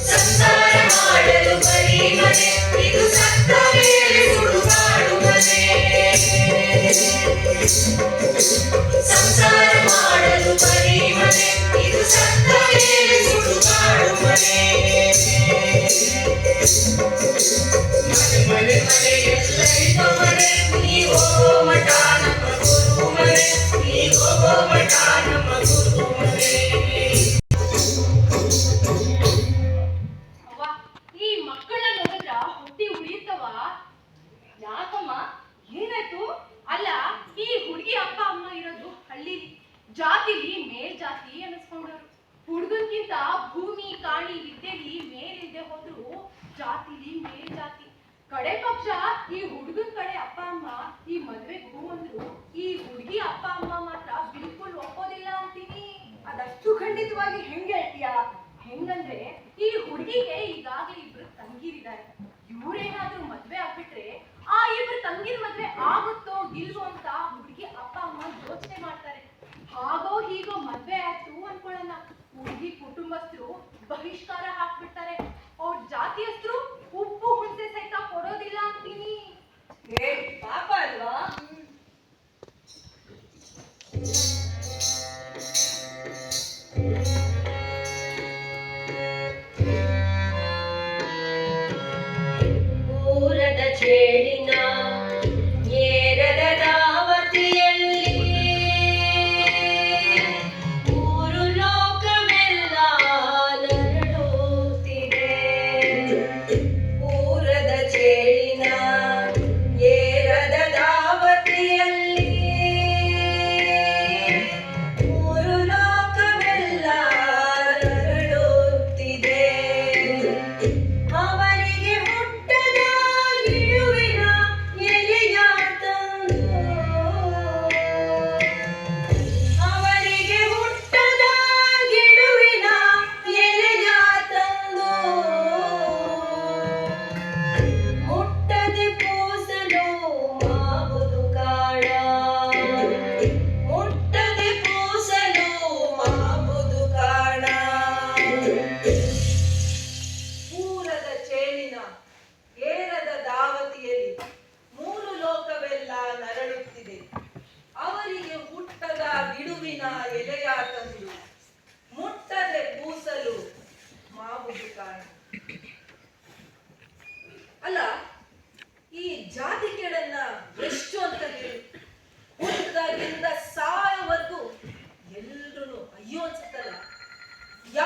ಸಂಸಾರ ಮಾಡಲು ಬರೀ ಮನೆ, ಇದು ಸತ್ತ ಮೇಲೆ ಸುಡುಗಾಡು ಮನೆ. ಸಂಸಾರ ಮಾಡಲು ಬರೀ ಮನೆ, ಇದು ಸತ್ತ ಮೇಲೆ ಸುಡುಗಾಡು ಮನೆ. ಮನೆ ಮನೆ ಮನೆ ಎಲ್ಲ ಇರೋ ಮನೆ, ನೀ ಹೋಗೋ ಮಠ ನಮ್ಮ ಗುರು ಮನೆ, ನೀ ಹೋಗೋ ಮಠ ನಮ್ಮ ಗುರು ಮನೆ. ಅವ್ವ, ಈ ಮಕ್ಕಳನ್ನ ನೋಡಿದ್ರ ಹುಟ್ಟಿ ಉಳಿಯುತ್ತವ? ಯಾಕಮ್ಮ, ಏನಾಯ್ತು? ಅಲ್ಲ, ಈ ಹುಡುಗಿ ಅಪ್ಪ ಅಮ್ಮ ಇರೋದು ಹಳ್ಳಿಲಿ, ಜಾತಿಲಿ ಮೇಲ್ಜಾತಿ ಅನ್ನಿಸ್ಕೊಂಡವ್ರು. ಹುಡುಗನ್ಗಿಂತ ಭೂಮಿ ಕಾಣಿ ವಿದ್ಯೆಲಿ ಮೇಲಿಲ್ದೆ ಹೋದ್ರು ಜಾತಿಲಿ ಮೇಲ್ಜಾತಿ. ಕಡೆ ಪಕ್ಷ ಈ ಹುಡುಗನ್ ಕಡೆ ಅಪ್ಪ ಅಮ್ಮ ಈ ಮದ್ವೆಗೆ ಹೂ ಅಂದ್ರು, ಈ ಹುಡುಗಿ ಅಪ್ಪ ಅಮ್ಮ ಮಾತ್ರ ಬಿಲ್ಕುಲ್ ಒಪ್ಪೋದಿಲ್ಲ ಅಂತೀನಿ. ಅದಷ್ಟು ಖಂಡಿತವಾಗಿ ಹೆಂಗೆ ಹೇಳ್ತೀಯ? ಹೆಂಗಂದ್ರೆ, ಈ ಹುಡುಗಿಗೆ ಈಗಾಗಲೇ ಇಬ್ರು ತಂಗಿರಿದ್ದಾರೆ. ಇವ್ರೇನಾದ್ರೂ ಮದ್ವೆ ಆಗ್ಬಿಟ್ರೆ ಆ ಇಬ್ರು ತಂಗಿರ ಮದ್ವೆ ಆಗುತ್ತೋ ಇಲ್ವೋ ಅಂತ ಹುಡುಗಿ ಅಪ್ಪ ಅಮ್ಮ ಯೋಚನೆ ಮಾಡ್ತಾರೆ. ಹಾಗೋ ಹೀಗೋ ಮದ್ವೆ ಆಯ್ತು ಅನ್ಕೊಳ್ಳೋಣ, ಹುಡುಗಿ ಕುಟುಂಬಸ್ಥರು ಬಹಿಷ್ಕಾರ ಹಾಕ್ಬಿಡ್ತಾರೆ. ಅವ್ರ ಜಾತಿಯಸ್ಥರು ಉಪ್ಪು ಹುಣಸೆ ಸಹಿತ ಕೊಡೋದಿಲ್ಲ ಅಂತೀನಿ. ಪಾಪ ಅಲ್ವಾ? ಊರದ ಚೇಳಿನ ಏರದ ದಾವತಿಯಲ್ಲಿ ಊರು ಲೋಕವೆಲ್ಲ ನರಳೋ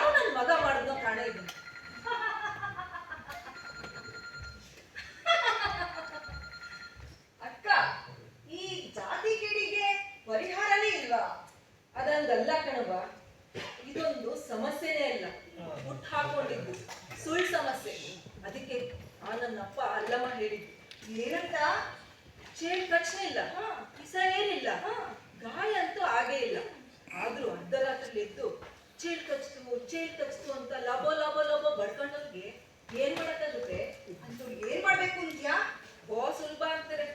ಯಾವ ನನ್ನ ಮಗ ಮಾಡಿದ್ನೋ ಕಾಣ ಇದು. ಅಕ್ಕ, ಈ ಜಾತಿ ಕಿಡಿಗೆ ಪರಿಹಾರನೇ ಇಲ್ವಾ? ಅದಂಗಲ್ಲ ಕಣವ, ಇದೊಂದು ಸಮಸ್ಯೆನೇ ಅಲ್ಲ, ಹುಟ್ಟು ಹಾಕೊಂಡಿದ್ದು ಸುಳ್ಳು ಸಮಸ್ಯೆ. ಅದಕ್ಕೆ ನನ್ನಪ್ಪ ಅಲ್ಲಮ್ಮ ಹೇಳಿದ್ದು ಏನಂತ, ಚೇಳ್ ತಕ್ಷಣ ಇಲ್ಲ, ಪಿಸ ಏನಿಲ್ಲ, ಗಾಯ ಅಂತೂ ಆಗೇ ಇಲ್ಲ. ಆದ್ರೂ ಅರ್ಧರಾತ್ರಿ ಎದ್ದು ಚೇಳ್ ಕಚ್ತು ಅಂತ ಲಬೋ ಲಬೋ ಲಬೋ ಬಡ್ಕೊಂಡವ್ರಿಗೆ ಏನ್ ಮಾಡಕ್ಕಾಗುತ್ತೆ? ಅಂತೂ ಏನ್ ಮಾಡ್ಬೇಕು ಅಂತ್ಯಾ? ಸುಲಭ ಅಂತಾರೆ.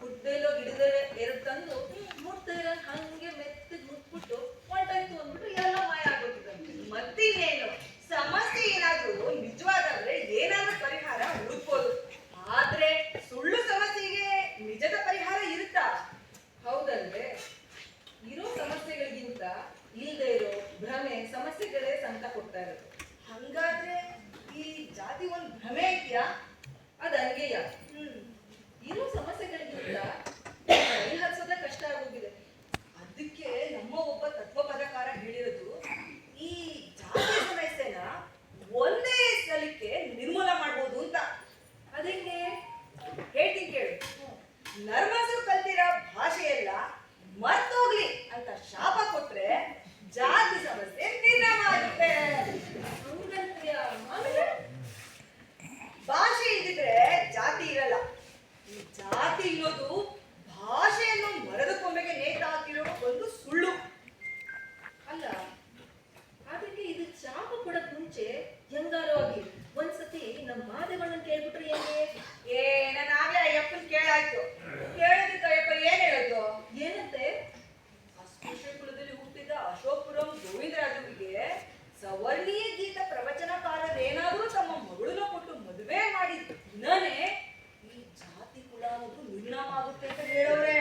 ಹುಡ್ದೇಲೋ ಗಿಡದೇಲೆ ಎರಡು ತಂದು ಮುಟ್ತಾರೆ, ಹಂಗೆ ಮೆತ್ತಗ್ ಮುಟ್ಬಿಟ್ಟು ಹೊಂಟಾಯ್ತು ಅಂದ್ಬಿಟ್ಟು ಎಲ್ಲ ಮಾಯ ಆಗೋದಿದಂತೆ. ಮತ್ತಿನ್ನೇನು, ಸಮಸ್ಯೆ ಏನಾದ್ರೂ ನಿಜವಾದ್ರೆ ಏನಾದ್ರೂ ಪರಿಹಾರ ಹುಡುಕ್ಬೋದು. ಆದ್ರೆ ಸುಳ್ಳು ಸಮಸ್ಯೆಗೆ ನಿಜದ ಪರಿಹಾರ ಇರುತ್ತಾ? ಹೌದಲ್ವೇ? ಇರೋ ಸಮಸ್ಯೆಗಳಿಗಿಂತ ಇಲ್ಲದೆ ಇರೋ ಭ್ರಮೆ ಸಮಸ್ಯೆಗಳೇ ಸಂಕಟ ಕೊಡ್ತಾ ಇರೋದು. ಹಂಗಾದ್ರೆ ಈ ಜಾತಿ ಒಂದು ಭ್ರಮೆ ಇದೆಯಾ? ಅದ ಹಂಗೆಯ. ಇರೋ ಸಮಸ್ಯೆಗಳಿಗಿಂತ ಪರಿಹರಿಸೋದೇ ಕಷ್ಟ ಆಗೋಗಿದೆ. ಅದಕ್ಕೆ ನಮ್ಮ ಒಬ್ಬ ತತ್ವಪದಕಾರ ಹೇಳಿರೋದು, ಈ ಜಾತಿ ಸಮಸ್ಯೆನ ಒಂದೇ ಸಲಕ್ಕೆ ನಿರ್ಮೂಲ ಮಾಡ್ಬೋದು ಅಂತ. ಅದಂಗೆ ಹೇಳ್ತೀನಿ ಕೇಳು. ನರ್ಮಸು ಕಲ್ತಿರೋ ಭಾಷೆಯೆಲ್ಲ ಮರ್ತೋಗ್ಲಿ ಅಂತ ಶಾಪ ಕೊಟ್ರೆ ಜಾತಿ ಸಮಸ್ಯೆ ನಿರ್ನಾಮ ಆಗುತ್ತೆ. ಆಮೇಲೆ ಭಾಷೆ ಇದ್ದಿದ್ರೆ ಜಾತಿ ಇರಲ್ಲ. ಈ ಜಾತಿ ಅನ್ನೋದು ಭಾಷೆಯನ್ನು ಮರದ ಕೊಂಬೆಗೆ ನೇತಾಕಿರೋ ಒಂದು ಸುಳ್ಳು ಅಲ್ಲ. ಅದಕ್ಕೆ ಇದು ಶಾಪ ಕೊಡಕ್ ಮುಂಚೆ ಹೆಂಗಾರೋ ಆಗಿ ಒಂದ್ಸತಿ ನಮ್ಮ ಮಾದೇವಣ್ಣನ ಕೇಳ್ಬಿಟ್ರಿ ಹೆಂಗೆ? ನಾನಾಗ್ಲೇ ಅಯ್ಯಪ್ಪನ್ ಕೇಳಾಯ್ತು. ಕೇಳೋದಕ್ಕೆ ಅಯ್ಯಪ್ಪ ಏನ್ ಹೇಳೋದು? ಏನಂತೆ? ಅಸ್ಪೃಶ್ಯ ಕುಲದಲ್ಲಿ ಹುಟ್ಟಿದ ಅಶೋಕಪುರಂ ಗೋವಿಂದರಾಜುವಿಗೆ ಸವರ್ಣೀಯ ಗೀತ ಪ್ರವಚನಕಾರರೇನಾದ್ರೂ ತಮ್ಮ ಮಗಳನ್ನ ಕೊಟ್ಟು ಮದುವೆ ಮಾಡಿದ್ದು ದಿನನೇ ಈ ಜಾತಿ ಕುಲ ಅನ್ನೋದು ನಿರ್ನಾಮ ಆಗುತ್ತೆ ಅಂತ ಹೇಳವ್ರೆ.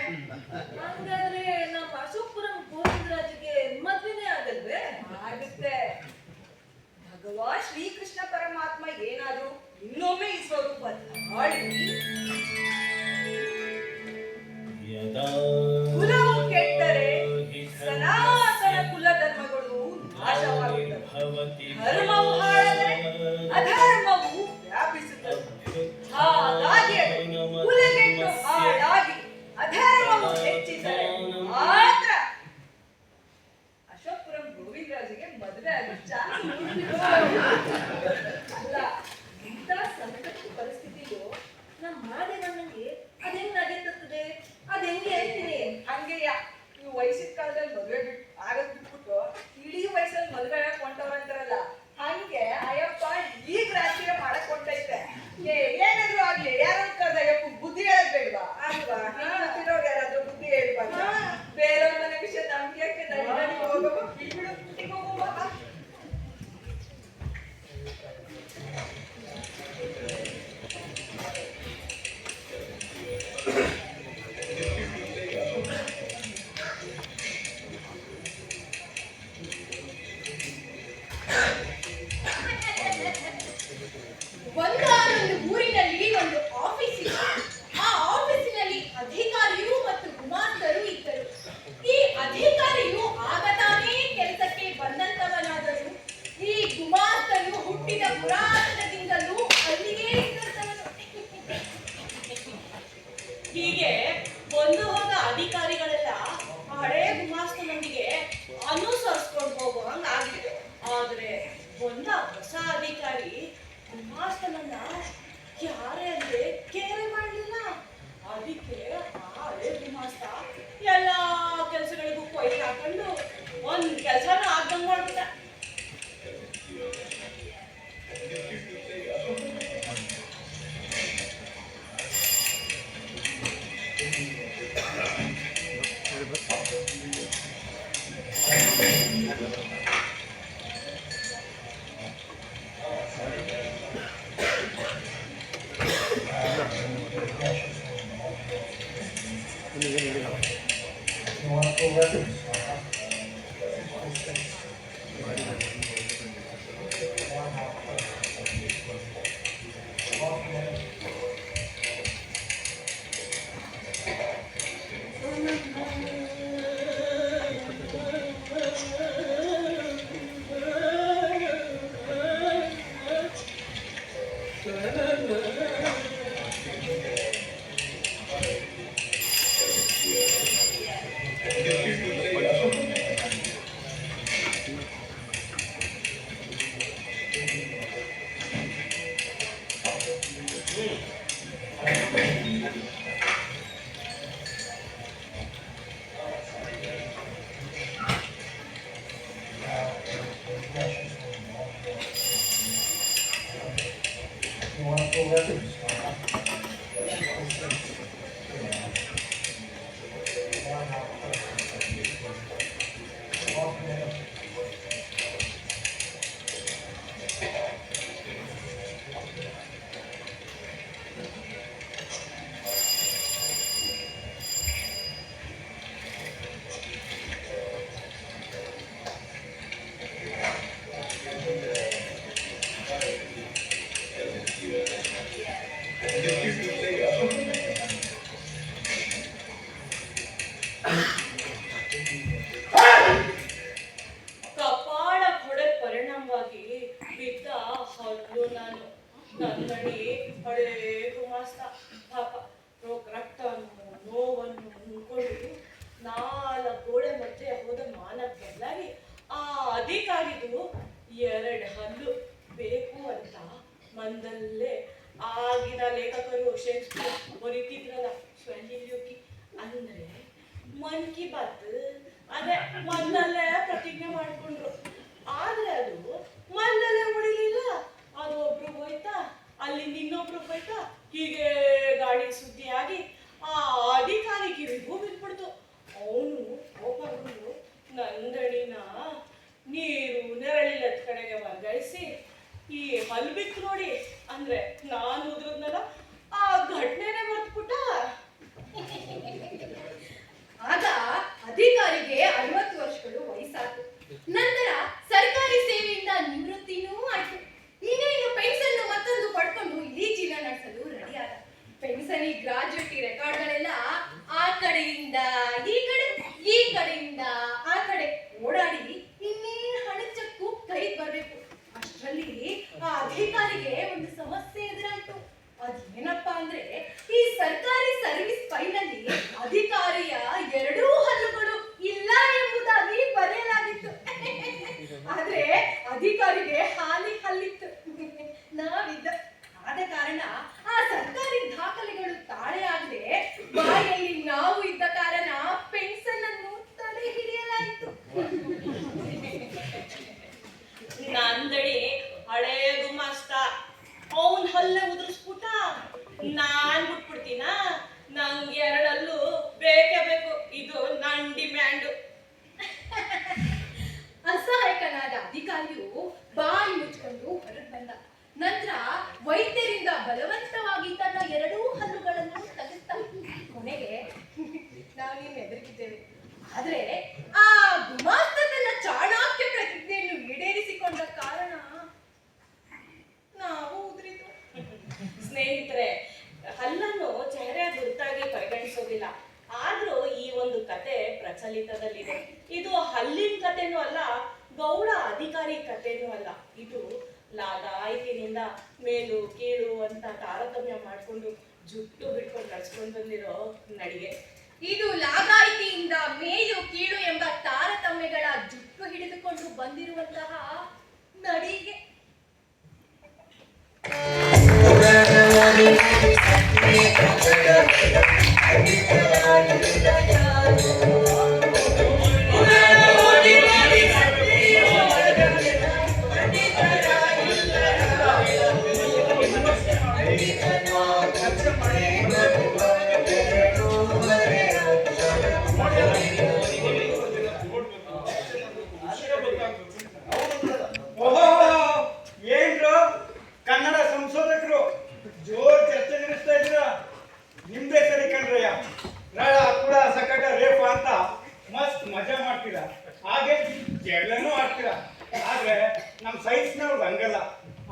ಹಂಗಾದ್ರೆ ನಮ್ಮ ಅಶೋಕಪುರಂ ಗೋವಿಂದರಾಜುಗೆ ಮದ್ವೆನೇ ಆಗಲ್ವೇ? ಆಗುತ್ತೆ. ಭಗವಾನ್ ಶ್ರೀಕೃಷ್ಣ ಪರಮಾತ್ಮ ಏನಾದ್ರು ಇನ್ನೊಮ್ಮೆ ಈ ಸ್ವರೂಪ ತಾಳಿ ಕುಲವು ಕೆಟ್ಟರೆ ಸನಾತನ ಕುಲ ಧರ್ಮಗಳು ನಾಶವಾಗುತ್ತವೆ. ಧರ್ಮವು ಹಾಳಾದರೆ ಅಧರ್ಮವು ವ್ಯಾಪಿಸುತ್ತದೆ. ಹಾಗಾಗಿ ಕುಲಗೆಟ್ಟು ಹಾಳಾಗಿ ಅಧರ್ಮವು ಹೆಚ್ಚಿದರೆ ಮಾತ್ರ ಅಶೋಕಪುರಂ ಗೋವಿಂದರಾಜಿಗೆ ಮದುವೆ ಆಗೋ ಚಾನ್ಸ್ ಅಲ್ಲ. ಇಂಥ ಸಂಕಟ ಪರಿಸ್ಥಿತಿಗೂ ನಮ್ಮ ಮಾದೇವಣ್ಣನಿಗೆ ಅದೆಂಗ್ ನಡೀತದೆ? ಅದೆಂಗೆ ಹೇಳ್ತೀನಿ ಹಂಗೆಯ. ನೀವು ವಯಸ್ಸಿನ ಕಾಲದಲ್ಲಿ ಮದುವೆ ಆಗದ್ ಬಿಟ್ಬಿಟ್ಟು ಇಡೀ ವಯಸ್ಸಲ್ಲಿ ಮದುವೆ ಹೊಂಟವ್ರ ಅಂತಾರಲ್ಲ, ಹಂಗೆ ಅಯ್ಯಪ್ಪ ಈಗ ರಾಜಕೀಯ ಮಾಡಕ್ ಹೊಂಟೈತೆ. ಏನಾದ್ರು ಆಗ್ಲಿ, ಯಾರನ್ನ ಕರ್ದ ಅಯ್ಯಪ್ಪ ಬುದ್ಧಿ ಹೇಳಕ್ ಬೇಡ್ವಾ? ಅಲ್ವಾ? ಗೊತ್ತಿರೋರು ಯಾರಾದ್ರೂ ಬುದ್ಧಿ ಹೇಳ್ಬಾರ್ದು. ಬೇರೆಯವ್ರ ಮನೆ ವಿಷಯ ನಮ್ಗೆ ಯಾಕೆ? ನಡಿ ಹೋಗೋ ಹೋಗೋ. ಒಂದಾನೊಂದು ಊರಿನಲ್ಲಿ ಒಂದು ಆಫೀಸ್ ಇದೆ. ಆ ಆಫೀಸಿನಲ್ಲಿ ಅಧಿಕಾರಿಯು ಮತ್ತು ಗುಮಾಸ್ತರು ಇದ್ದರು. ಈ ಅಧಿಕಾರಿಯು ಆಗತಾನೇ ಕೆಲಸಕ್ಕೆ ಬಂದಂತವನಾದರೂ ಈ ಗುಮಾಸ್ತರು ಹುಟ್ಟಿದ ಪುರಾತನದಿಂದಲೂ ಅಲ್ಲಿಯೇ ಇದ್ದಂತವನು. ಹೀಗೆ ಒಂದು ಹೋದ ಅಧಿಕಾರಿಗಳೆಲ್ಲ ಹಳೇ ಗುಮಾಸ್ತನೊಂದಿಗೆ ಅನುಸರಿಸ್ಕೊಂಡು ಹೋಗುವಂಗಾಗಿದೆ. ಆದ್ರೆ ಒಂದ ಹೊಸ ಅಧಿಕಾರಿ ಗುಮಾಸ್ತನನ್ನ ಯಾರೇ ಅಂದ್ರೆ ಕೇರೆ ಮಾಡಲಿಲ್ಲ. ಅದಕ್ಕೆ ಹಳೆ ಗುಮಾಸ್ತ ಎಲ್ಲಾ ಕೆಲಸಗಳಿಗೂ ಕೊಯ್ಲು ಹಾಕೊಂಡು ಒಂದ್ ಕೆಲಸನ ಆಗ್ದಂಗ್ ಮಾಡ್ಬಿಟ್ಟ. ಕಪಾಳ ಹೊಡೆ ಪರಿಣಾಮವಾಗಿ ಬಿದ್ದ ಹಲ್ಲು ನಾನು. ನನ್ನಡಿ ಹಳೇ ಗುಮಾಸ್ತ ಪಾಪ ರಕ್ತವನ್ನು ನೋವನ್ನು ಉಂಡ್ಕೊಂಡು 4 ಗೋಡೆ ಮಧ್ಯೆ ಹೋದ ಮಾನವ ಬದಲಾಗಿ ಆ ಅಧಿಕಾರಿದು 2 ಹಲ್ಲು ಬೇಕು ಅಂತ ಮಂದಲ್ಲೇ ಆಗಿನ ಲೇಖಕರು ಶೇಕ್ಸ್ಪಿಯರ್ ಬರೀತಿದ್ರಲ್ಲ ಸ್ವಲಿಯೋಗಿ ಅಂದ್ರೆ ಮನ್ ಕಿ ಬಾತ್ ಅದೇ ಮನ್ನಲ್ಲೇ ಪ್ರತಿಜ್ಞೆ ಮಾಡ್ಕೊಂಡ್ರು. ಆದ್ರೆ ಅದು ಮನ್ನಲ್ಲೇ ಉಳಿಲಿಲ್ಲ. ಅದು ಒಬ್ರು ಹೋಯ್ತಾ, ಅಲ್ಲಿಂದ ಇನ್ನೊಬ್ರು ಹೋಯ್ತಾ, ಹೀಗೆ ಗಾಡಿ ಸುದ್ದಿಯಾಗಿ ಆ ಅಧಿಕಾರಿ ಕಿವಿಗೂ ಬಿದ್ಬಿಡ್ತು. ಅವನು ಕೋಪಗೊಂಡು ನಂದಣಿನ ನೀರು ನೆರಳಿಲ್ಲದ ಕಡೆಗೆ ವರ್ಗಾಯಿಸಿ ಈ ಹಲ್ಬಿತ್ತು ನೋಡಿ ಅಂದ್ರೆ ನಾನು ಉದ್ರದ್ನಲ್ಲ ಆ ಘಟನೆನೆ ಮರ್ತ್ಬಿಟ್ಟ. ಆಗ ಅಧಿಕಾರಿಗೆ 60 ವರ್ಷಗಳು ವಯಸ್ಸಾಯ್ತು. ನಂತರ ಸರ್ಕಾರಿ ಸೇವೆಯಿಂದ ನಿವೃತ್ತಿನೂ ಆಯ್ತು. ಇನ್ನೇನು ಪೆನ್ಷನ್ ಮತ್ತೊಂದು ಪಡ್ಕೊಂಡು ಇಡೀ ಜೀವನ ನಡೆಸಲು ರೆಡಿ ಆದ. ಪೆನ್ಷನ್ ಗ್ರಾಜ್ಯುಟಿ ರೆಕಾರ್ಡ್ಗಳೆಲ್ಲ ಆ ಕಡೆಯಿಂದ ಈ ಕಡೆ, ಈ ಕಡೆಯಿಂದ ಆ ಕಡೆ ಓಡಾಡಿ ಇನ್ನೇನು ಹಣಚಕ್ಕು ಕೈ ಬರ್ಬೇಕು. ಅಷ್ಟರಲ್ಲಿ ಆ ಅಧಿಕಾರಿಗೆ ಒಂದು ಸಮಸ್ಯೆ ಎದುರಾಯ್ತು. ಅದೇನಪ್ಪ ಅಂದ್ರೆ ಈ ಸರ್ಕಾರಿ ಸರ್ವಿಸ್ ಫೈಲಲ್ಲಿ ಅಧಿಕಾರಿಯ 2 ಹಲ್ಲುಗಳು ಇಲ್ಲ ಎಂಬುದಾಗಿ ಬರೆಯಲಾಗಿತ್ತು. ಆದ್ರೆ ಅಧಿಕಾರಿಗೆ ಹಾಲಿ ಹಲ್ಲಿತ್ತು. ನಾವಿದ್ದ ಆದ ಕಾರಣ ಆ ಸರ್ಕಾರಿ ದಾಖಲೆಗಳು ತಾಳೆ ಆಗದೆ ಬಾಯಲ್ಲಿ ನಾವು ಇದ್ದ ಕಾರಣ ಪೆನ್ಷನ್ ಅನ್ನು ತಡೆ ಹಿಡಿಯಲಾಯಿತು. ನಂದಡಿ ಹಳೇ ಗುಮಾಸ್ತ ಅವನ್ ಹಲ್ಲ ಉದುರಿಸ್ಬಿಟ್ಟ. ನಾನ್ ಬಿಟ್ಬಿಡ್ತೀನ? ನಂಗೆ 2 ಹಲ್ಲು ಬೇಕೇ ಬೇಕು. ಇದು ನನ್ ಡಿಮ್ಯಾಂಡು. ಅಸಹಾಯಕನಾದ ಅಧಿಕಾರಿಯು ಬಾಯಿ ಮುಚ್ಕೊಂಡು ಹೊರಗೆ ಬಂದ. ನಂತರ ವೈದ್ಯರಿಂದ ಬಲವಂತವಾಗಿ ತನ್ನ 2 ಹಲ್ಲುಗಳನ್ನು ತೆಗೆದ. ಕೊನೆಗೆ ನಾವೇನು ಹೆದರಿಕಿದ್ದೇವೆ. ಆದ್ರೆ ಆ ಗುಮಾಸ್ತ ತನ್ನ ಚಾಣಾಕ್ಯ ಪ್ರತಿಜ್ಞೆಯನ್ನು ಈಡೇರಿಸಿಕೊಂಡ ಕಾರಣ ನಾವು ಉದುರಿತು. ಸ್ನೇಹಿತರೆ, ಹಲ್ಲನ್ನು ಚೆಹರೆಯ ಗುರುತಾಗಿ ಪರಿಗಣಿಸೋದಿಲ್ಲ. ಆದ್ರೂ ಈ ಒಂದು ಕತೆ ಪ್ರಚಲಿತದಲ್ಲಿದೆ. ಇದು ಹಲ್ಲಿನ ಕಥೆನೂ ಅಲ್ಲ, ಗೌಡ ಅಧಿಕಾರಿ ಕಥೆನೂ ಅಲ್ಲ. ಇದು ಲಾಗಾಯಿತಿನಿಂದ ಮೇಲು ಕೀಳು ಅಂತ ತಾರತಮ್ಯ ಮಾಡ್ಕೊಂಡು ಜುಟ್ಟು ಬಿಟ್ಕೊಂಡು ನಡ್ಸ್ಕೊಂಡು ಬಂದಿರೋ ನಡಿಗೆ. ಇದು ಲಾಗಾಯಿತಿಯಿಂದ ಮೇಲು ಕೀಳು ಎಂಬ ತಾರತಮ್ಯಗಳ ಜುಟ್ಟು ಹಿಡಿದುಕೊಂಡು ಬಂದಿರುವಂತಹ ನಡಿಗೆ. ಏನ್ರು ಕನ್ನಡ ಸಂಶೋಧಕರು ಜೋರ್ ಚರ್ಚೆ ನಡೆಸ್ತಾ ಇದ್ರ. ನಿಮ್ದೇ ಸರಿ ಕಣ್ರಯ್ಯ. ರಳ ಕೂಡ ಸಕಟ ರೇಪ ಅಂತ ಮಸ್ತ್ ಮಜಾ ಮಾಡ್ತೀರಾ, ಹಾಗೆ ಜಗಳನೂ ಆಡ್ತೀರಾ. ಆದ್ರೆ ನಮ್ ಸೈನ್ಸ್ನವ್ರು ಹಂಗಲ್ಲ.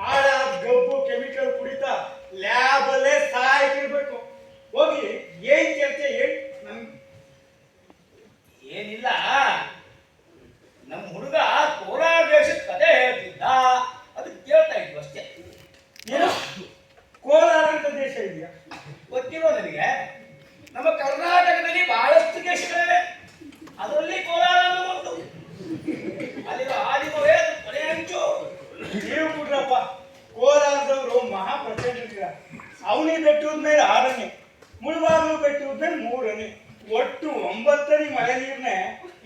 ಆಳ ಗಬ್ಬು ಕೆಮಿಕಲ್ ಕುಡಿತಾ ಲ್ಯಾಬ್ ಅಲ್ಲೇ ಸಾಯ್ತಿರ್ಬೇಕು. ಹೋಗಿ ಏನ್ ಚರ್ಚೆ ಹೇಳಿ ನಮ್ಗೆ. ಏನಿಲ್ಲ, ನಮ್ಮ ಹುಡುಗ ಕೋಲಾರ ದೇಶದ ಕತೆ ಹೇಳ್ತಿದ್ದ, ಅದಕ್ಕೆ ಕೇಳ್ತಾ ಇದ್ವಿ ಅಷ್ಟೇ. ಏನು ಕೋಲಾರ ಅಂತ ದೇಶ ಇದೆಯಾ? ಗೊತ್ತಿರೋ ನನಗೆ. ನಮ್ಮ ಕರ್ನಾಟಕದಲ್ಲಿ ಬಹಳಷ್ಟು ದೇಶಗಳಿವೆ, ಅದರಲ್ಲಿ ಕೋಲಾರ ಒಂದು. ಅಲ್ಲಿರೋ ಆದಿಮವೇ ಕೊನೆ ಅಂಚು. ನೀವು ಬಿಡ್ರಪ್ಪ, ಕೋಲಾರದವರು ಮಹಾ ಪ್ರಚಂಡ. ಅವನಿ ಬೆಟ್ಟದ ಮೇಲೆ 6 ಮುಳಬಾಗಿಲು ಬೆಟ್ಟದ ಮೇಲೆ 3 ಒಟ್ಟು 9 ಮಳೆ ನೀರ್ನೆ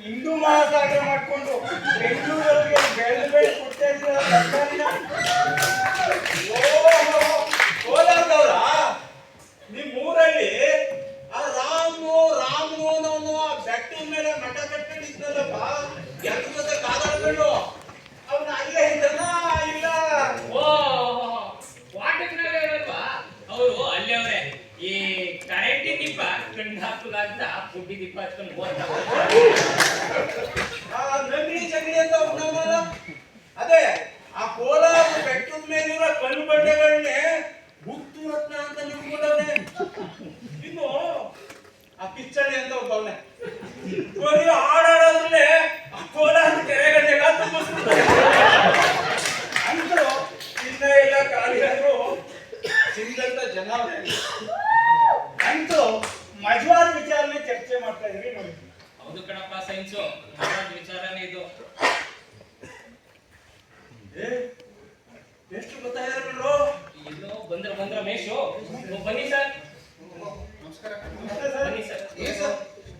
ಹಿಂದೂ ಮಹಾಸಾಗರ ಮಾಡ್ಕೊಂಡು ಬೆಂಗಳೂರಿಗೆ ಬೆಳೆದು ಕೊಡ್ತಾ ಇದ್ರ ಸರ್ಕಾರಿನ. ಕೋಲಾರದ ಅಂತ ಗುಡ್ಡಿ ದೀಪ ಹಚ್ಕೊಂಡು ನಗರಿ ಚಗರಿ ಅಂತ ಒಬ್ಬನಲ್ಲ ಅದೇ ಆ ಕೋಲಾರ ಬೆಟ್ಟದ ಮೇಲಿರೋ ಕಲ್ಲು ಬಂಡೆಗಳನ್ನೇ ಗುಪ್ತು ರತ್ನ ಅಂತ ನಿಂತ್ಕೊಂಡವನೆ. ಇನ್ನು ಆ ಪಿಚ್ಚಳ್ಳಿ ಅಂತ ಒಬ್ಬವನೆ ಬರೀ ಹಾಡಾಡೋದ್ರಲ್ಲೇ ಆ ಕೋಲಾರ ಕೆರೆಗಣ್ಣೆಲ್ಲ ತುಂಬಿಸ್ಬಿಡ್ತಾರೆ. ಅಂತೂ ಇನ್ನ ಎಲ್ಲ ಖಾಲಿ ಆದ್ರು ಸಿಂಗಂತ ಜನ ಅಂತೂ ಮಜವಾದ ವಿಚಾರನೆ ಚರ್ಚೆ ಮಾಡ್ತಾ ಇದ್ರಿ ನೋಡಿ. ಹೌದು ಕಣಪ್ಪ, ಸೈನ್ಸು ವಿಚಾರನೇ ಇದು. ಎಷ್ಟು ಗೊತ್ತಾಗಿರೋ ಇನ್ನು ಬಂದ್ರ ಮೇಶು ಬನ್ನಿ ಸರ್. ಬನ್ನಿ ಸರ್.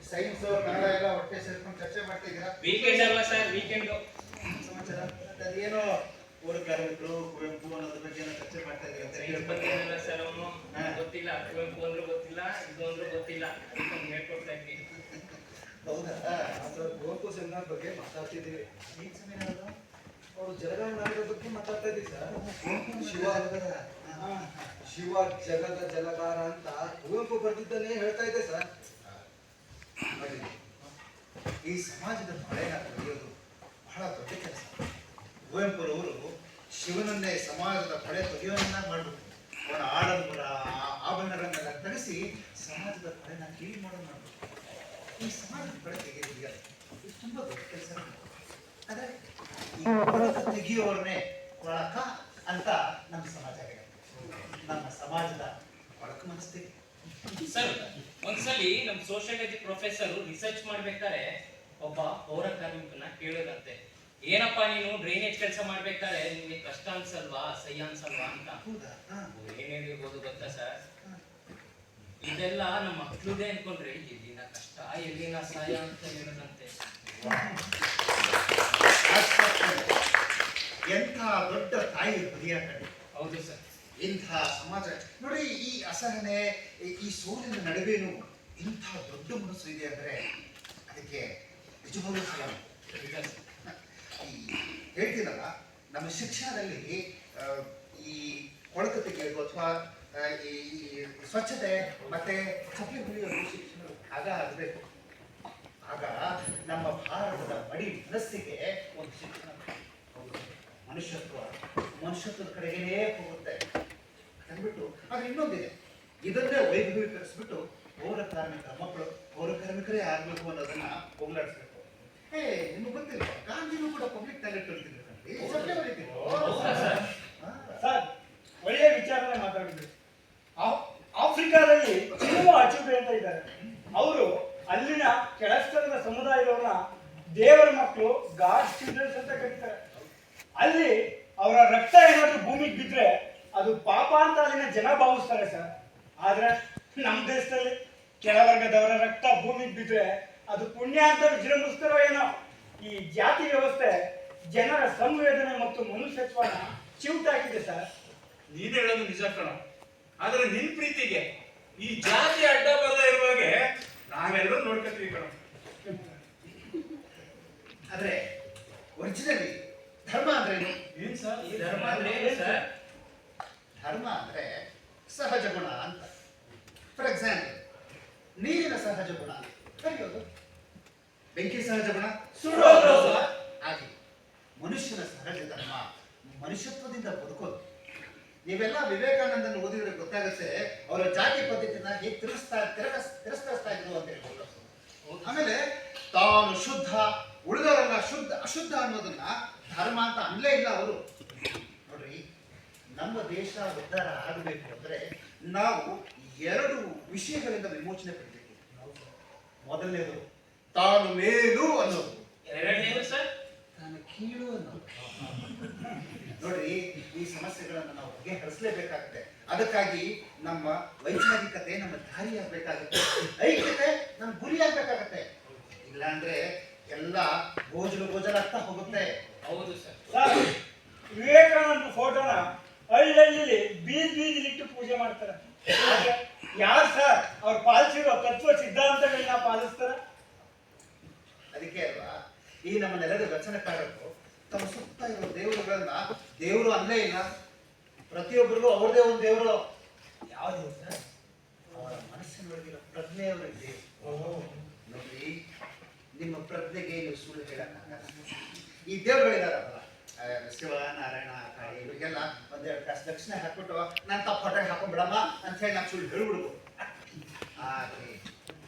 ಸೈನ್ಸ್ ಕನ್ನಡ ಎಲ್ಲ ಹೊಟ್ಟೆ ಸೇರ್ಕೊಂಡು ಚರ್ಚೆ ಮಾಡ್ತಿದ್ದೀರಾ? ವೀಕೆಂಡ್ ಅಲ್ವಾ ಸರ್, ವೀಕೆಂಡ್ ಸಮಾಚಾರ ಅದೇನೋ ಪೌರಕಾರ್ಮಿಕರು ಕುವೆಂಪು ಅನ್ನೋದ್ರ ಬಗ್ಗೆ ಏನೋ ಚರ್ಚೆ ಮಾಡ್ತಾ ಇದ್ದೀರಾ ಅಂತ ಸೈನ್ಸ್ ಬಗ್ಗೆ ಏನಿಲ್ಲ ಸರ್, ಅವನು ಗೊತ್ತಿಲ್ಲ, ಕುವೆಂಪು ಅಂದ್ರೂ ಗೊತ್ತಿಲ್ಲ, ಇದು ಅಂದ್ರೂ ಗೊತ್ತಿಲ್ಲ, ಅದಕ್ಕೆ ಹೇಳ್ಕೊಡ್ತಾ ಇದ್ವಿ. ಹೌದಾ? ಕುವೆಂಪು ಸೆಮಿನಾರ್ ಬಗ್ಗೆ ಮಾತಾಡ್ತಿದ್ದೀವಿ. ಏನ್ ಸೆಮಿನಾರ್? ಅವರು ಜಲಗಾನ ನಾಡಿನ ಬಗ್ಗೆ ಮಾತಾಡ್ತಾ ಇದ್ದೀವಿ ಸರ್. ಶಿವ ಜಗದ ಜಲಗಾರ ಅಂತ ಕುವೆಂಪು ಬರೆದಿದ್ದನ್ನೇ ಹೇಳ್ತಾ ಇದೆ ಸರ್. ನೋಡಿ, ಈ ಸಮಾಜದ ಮಳೆನ ಕಲಿಯೋದು ಬಹಳ ದೊಡ್ಡ ಕೆಲಸ. ಕುವೆಂಪುರವರು ಶಿವನನ್ನೇ ಸಮಾಜದ ಪಡೆ ತೆಗೆಯೋನ್ನ ಮಾಡಬೇಕು. ಅವನ ಆಡಂಬರ ಆಭರಣಗಳನ್ನೆಲ್ಲ ತರಿಸಿ ಸಮಾಜದ ಪಡೆನ ಕ್ಲೀನ್ ಮಾಡೋದು ಮಾಡಬೇಕು. ಈ ಸಮಾಜದ ಪಡೆ ತೆಗೆಯೋದಿಲ್ಲ, ಇದು ತುಂಬಾ ದೊಡ್ಡ ಕೆಲಸ. ಆದ್ರೆ ಈ ಕೊಳಕ ತೆಗೆಯೋರ್ನೇ ಕೊಳಕ ಅಂತ ನಮ್ಮ ಸಮಾಜ ಹೇಳುತ್ತೆ. ನಮ್ಮ ಸಮಾಜದ ಕೊಳಕ ಮನಸ್ಥಿತಿ. ಸರ್, ಒಂದ್ಸಲಿ ನಮ್ ಸೋಶಿಯಾಲಜಿ ಪ್ರೊಫೆಸರ್ ರಿಸರ್ಚ್ ಮಾಡ್ಬೇಕಾದ್ರೆ ಒಬ್ಬ ಪೌರ ಕಾರ್ಮಿಕನ ಕೇಳೋದಂತೆ, ಏನಪ್ಪಾ ನೀನು ಡ್ರೈನೇಜ್ ಕೆಲಸ ಮಾಡ್ಬೇಕಾದ್ರೆ ನಿಮ್ಗೆ ಕಷ್ಟ ಅನ್ಸಲ್ವಾ, ಅಸಹ್ಯ ಅನ್ಸಲ್ವಾ ಅಂತ. ಏನ್ ಹೇಳಿರ್ಬೋದು ಗೊತ್ತಾ ಸರ್? ಇದೆಲ್ಲ ನಮ್ಮ ಮಕ್ಳುದೇ ಅನ್ಕೊಂಡ್ರೆ ಎಲ್ಲಿನ ಕಷ್ಟ ಎಲ್ಲಿನ ಅಸಹ್ಯ ಅಂತ ಹೇಳೋದಂತೆ. ಎಂಥ ದೊಡ್ಡ ತಾಯಿ ಹೃದಯ ಕಡೆ. ಹೌದು ಸರ್. ಇಂಥ ಸಮಾಜ ನೋಡಿ, ಈ ಅಸಹನೆ ಈ ಸೋಲಿನ ನಡುವೆನೂ ಇಂಥ ದೊಡ್ಡ ಮನಸ್ಸು ಇದೆ ಅಂದ್ರೆ ಅದಕ್ಕೆ ನಿಜವಾಗ್ಲೂ ಸಲಾಮ್. ಈ ಹೇಳ್ತೀನಲ್ಲ, ನಮ್ಮ ಶಿಕ್ಷಣದಲ್ಲಿ ಈ ಕೊಳಕು ತೆಗೆಯೋದು ಅಥವಾ ಈ ಸ್ವಚ್ಛತೆ ಮತ್ತೆ ಚಪ್ಪಲಿ ಹೊಲಿಯೋದು ಶಿಕ್ಷಣ ಆಗ ಆಗಬೇಕು. ಆಗ ನಮ್ಮ ಭಾರತದ ಮಡಿ ಮನಸ್ಸಿಗೆ ಒಂದು ಶಿಕ್ಷಣ, ಮನುಷ್ಯತ್ವದ ಕಡೆಗೇ ಹೋಗುತ್ತೆ ಅಂದ್ಬಿಟ್ಟು. ಆದ್ರೆ ಇನ್ನೊಂದಿದೆ, ಇದನ್ನೇ ವೈಭವೀಕರಿಸ್ಬಿಟ್ಟು ಪೌರ ಕಾರ್ಮಿಕರ ಮಕ್ಕಳು ಪೌರ ಕಾರ್ಮಿಕರೇ ಆಗ್ಬೇಕು ಅನ್ನೋದನ್ನ ಹೋಗ್ಲಾಡಿಸ್ಬೇಕು. ನಿಮ್ಗೆ ಗೊತ್ತಿಲ್ಲ, ಗಾಂಧಿನೂ ಕೂಡ ಪಬ್ಲಿಕ್ ಟಾಯ್ಲೆಟ್ ಕಲ್ತಿದ್ರು. ಸರ್, ಒಳ್ಳೆಯ ವಿಚಾರನೆ ಮಾತಾಡಿದ್ರು. ಆಫ್ರಿಕಾದಲ್ಲಿ ಚಿನ್ನು ಅಚುಬೆ ಅಂತ ಇದ್ದಾರೆ. ಅವರು ಅಲ್ಲಿನ ಕೆಳಸ್ತರದ ಸಮುದಾಯದವ್ರನ್ನ ದೇವರ ಮಕ್ಕಳು, ಗಾಡ್ ಚಿಲ್ಡ್ರನ್ಸ್ ಅಂತ ಕರೀತಾರೆ. ಅಲ್ಲಿ ಅವರ ರಕ್ತ ಏನಾದ್ರು ಭೂಮಿಗೆ ಬಿದ್ರೆ ಅದು ಪಾಪ ಅಂತ ಅಲ್ಲಿನ ಜನ ಭಾವಿಸ್ತಾರೆ ಸರ್. ಆದ್ರೆ ನಮ್ಮ ದೇಶದಲ್ಲಿ ಕೆಳವರ್ಗದವರ ರಕ್ತ ಭೂಮಿಗೆ ಬಿದ್ರೆ ಅದು ಪುಣ್ಯ ಅಂತ ವಿಜೃಂಭಿಸ್ತಾರೋ ಏನೋ. ಈ ಜಾತಿ ವ್ಯವಸ್ಥೆ ಜನರ ಸಂವೇದನೆ ಮತ್ತು ಮನುಷ್ಯತ್ವನ ಚಿವುಟಾಕಿದೆ ಸರ್. ನೀನ್ ಹೇಳೋದು ನಿಜ ಕಣ. ಆದ್ರೆ ನಿನ್ ಪ್ರೀತಿಗೆ ಈ ಜಾತಿ ಅಡ್ಡ ಬರದೇ ಇರುವಾಗೆ ನಾವೆಲ್ಲರೂ ನೋಡ್ಕೊತೀವಿ ಕಣ. ಆದ್ರೆ ಒರಿಜಿನಲಿ ಧರ್ಮ ಅಂದ್ರೇನು? ಏನ್ ಸರ್? ಧರ್ಮ ಅಂದ್ರೆ ಸರ್, ಧರ್ಮ ಅಂದ್ರೆ ಸಹಜ ಗುಣ ಅಂತ. ಫಾರ್ ಎಕ್ಸಾಂಪಲ್, ನೀರಿನ ಸಹಜ ಗುಣ ಕರೆಯೋದು, ಬೆಂಕಿ ಸಹಜ ಗುಣ ಸುಡೋದು. ಹಾಗೆ ಮನುಷ್ಯನ ಸಹಜ ಧರ್ಮ ಮನುಷ್ಯತ್ವದಿಂದ ಬದುಕೋದು. ನೀವೆಲ್ಲ ವಿವೇಕಾನಂದನ ಓದಿದ್ರೆ ಗೊತ್ತಾಗುತ್ತೆ ಅವರ ಜಾತಿ ಪದ್ಧತಿನ ಹೇಗೆ ತಿರಸ್ಕರಿಸ್ತಾ ಇದ್ರು ಅಂತ ಹೇಳ್ಬೋದು. ಆಮೇಲೆ ತಾನು ಶುದ್ಧ, ಉಳಿದವರೆಲ್ಲ ಶುದ್ಧ ಅಶುದ್ಧ ಅನ್ನೋದನ್ನ ಧರ್ಮ ಅಂತ ಅನ್ಲೇ ಇಲ್ಲ ಅವರು. ನೋಡ್ರಿ, ನಮ್ಮ ದೇಶ ಉದ್ಧಾರ ಆಗಬೇಕು ಅಂದ್ರೆ ನಾವು 2 ವಿಷಯಗಳಿಂದ ವಿಮೋಚನೆ ಪಡಿಬೇಕು. ಮೊದಲನೇದು ತಾನು ಮೇಲು ಅನ್ನೋದು, ಎರಡನೇದು ಸರ್ ತಾನು ಕೀಳು ಅನ್ನೋದು. ನೋಡ್ರಿ, ಈ ಸಮಸ್ಯೆಗಳನ್ನ ನಾವು ಬಗೆಹರಿಸಲೇಬೇಕಾಗುತ್ತೆ. ಅದಕ್ಕಾಗಿ ನಮ್ಮ ವೈಚಾರಿಕತೆ ನಮ್ಮ ದಾರಿಯಾಗಬೇಕಾಗುತ್ತೆ, ಐಕ್ಯತೆ ನಮ್ಮ ಗುರಿಯಾಗಬೇಕಾಗತ್ತೆ. ಇಲ್ಲಾಂದ್ರೆ ಎಲ್ಲ ಗೋಜಲಾಗ್ತಾ ಹೋಗುತ್ತೆ. ಹೌದು ಸರ್. ಸರ್, ವಿವೇಕಾನಂದ ಫೋಟೋನ ಹಳ್ಳಿಯಲ್ಲಿ ಬೀದಿಲಿಟ್ಟು ಪೂಜೆ ಮಾಡ್ತಾರೆ. ಯಾರು ಸರ್ ಅವ್ರು ಪಾಲಿಸಿರೋ ತತ್ವ ಸಿದ್ಧಾಂತಗಳನ್ನ ಪಾಲಿಸ್ತಾರ? ಅದಕ್ಕೆ ಅಲ್ವಾ ಈ ನಮ್ಮ ನೆಲದ ರಚನೆಕಾರರು ತಮ್ಮ ಸುತ್ತ ಇರೋ ದೇವರುಗಳನ್ನ ದೇವರು ಅಲ್ಲೇ ಇಲ್ಲ, ಪ್ರತಿಯೊಬ್ಬರಿಗೂ ಅವ್ರದೇ ಒಂದು ದೇವರು. ಯಾವ ದೇವರು ಸರ್? ಅವರ ಮನಸ್ಸಿನೊಳಗಿರೋ ಪ್ರಜ್ಞೆಯವರಿಗೆ ದೇವರು. ನೋಡ್ರಿ, ನಿಮ್ಮ ಪ್ರಜ್ಞೆಗೆ ನೀವು ಸುಳ್ಳು ಹೇಳಕ್ಕಾಗಲ್ಲ. ಈ ದೇವ್ರುಗಳಿದಾರಲ್ಲ, ಶಿವ, ನಾರಾಯಣ, ಕಾಳಿ, ಇವರಿಗೆಲ್ಲ ಒಂದೆರಡು ಕಾಸು ದಕ್ಷಿಣೆ ಹಾಕ್ಬಿಟ್ಟು ನಾನು ತಪ್ಪು ಹೊಟ್ಟೆಗೆ ಹಾಕೊಂಡ್ಬಿಡಮ್ಮ ಅಂತ ಹೇಳಿ ನಾನು ಸುಳ್ಳು ಹೇಳ್ಬಿಡ್ಬೋದು. ಆದ್ರೆ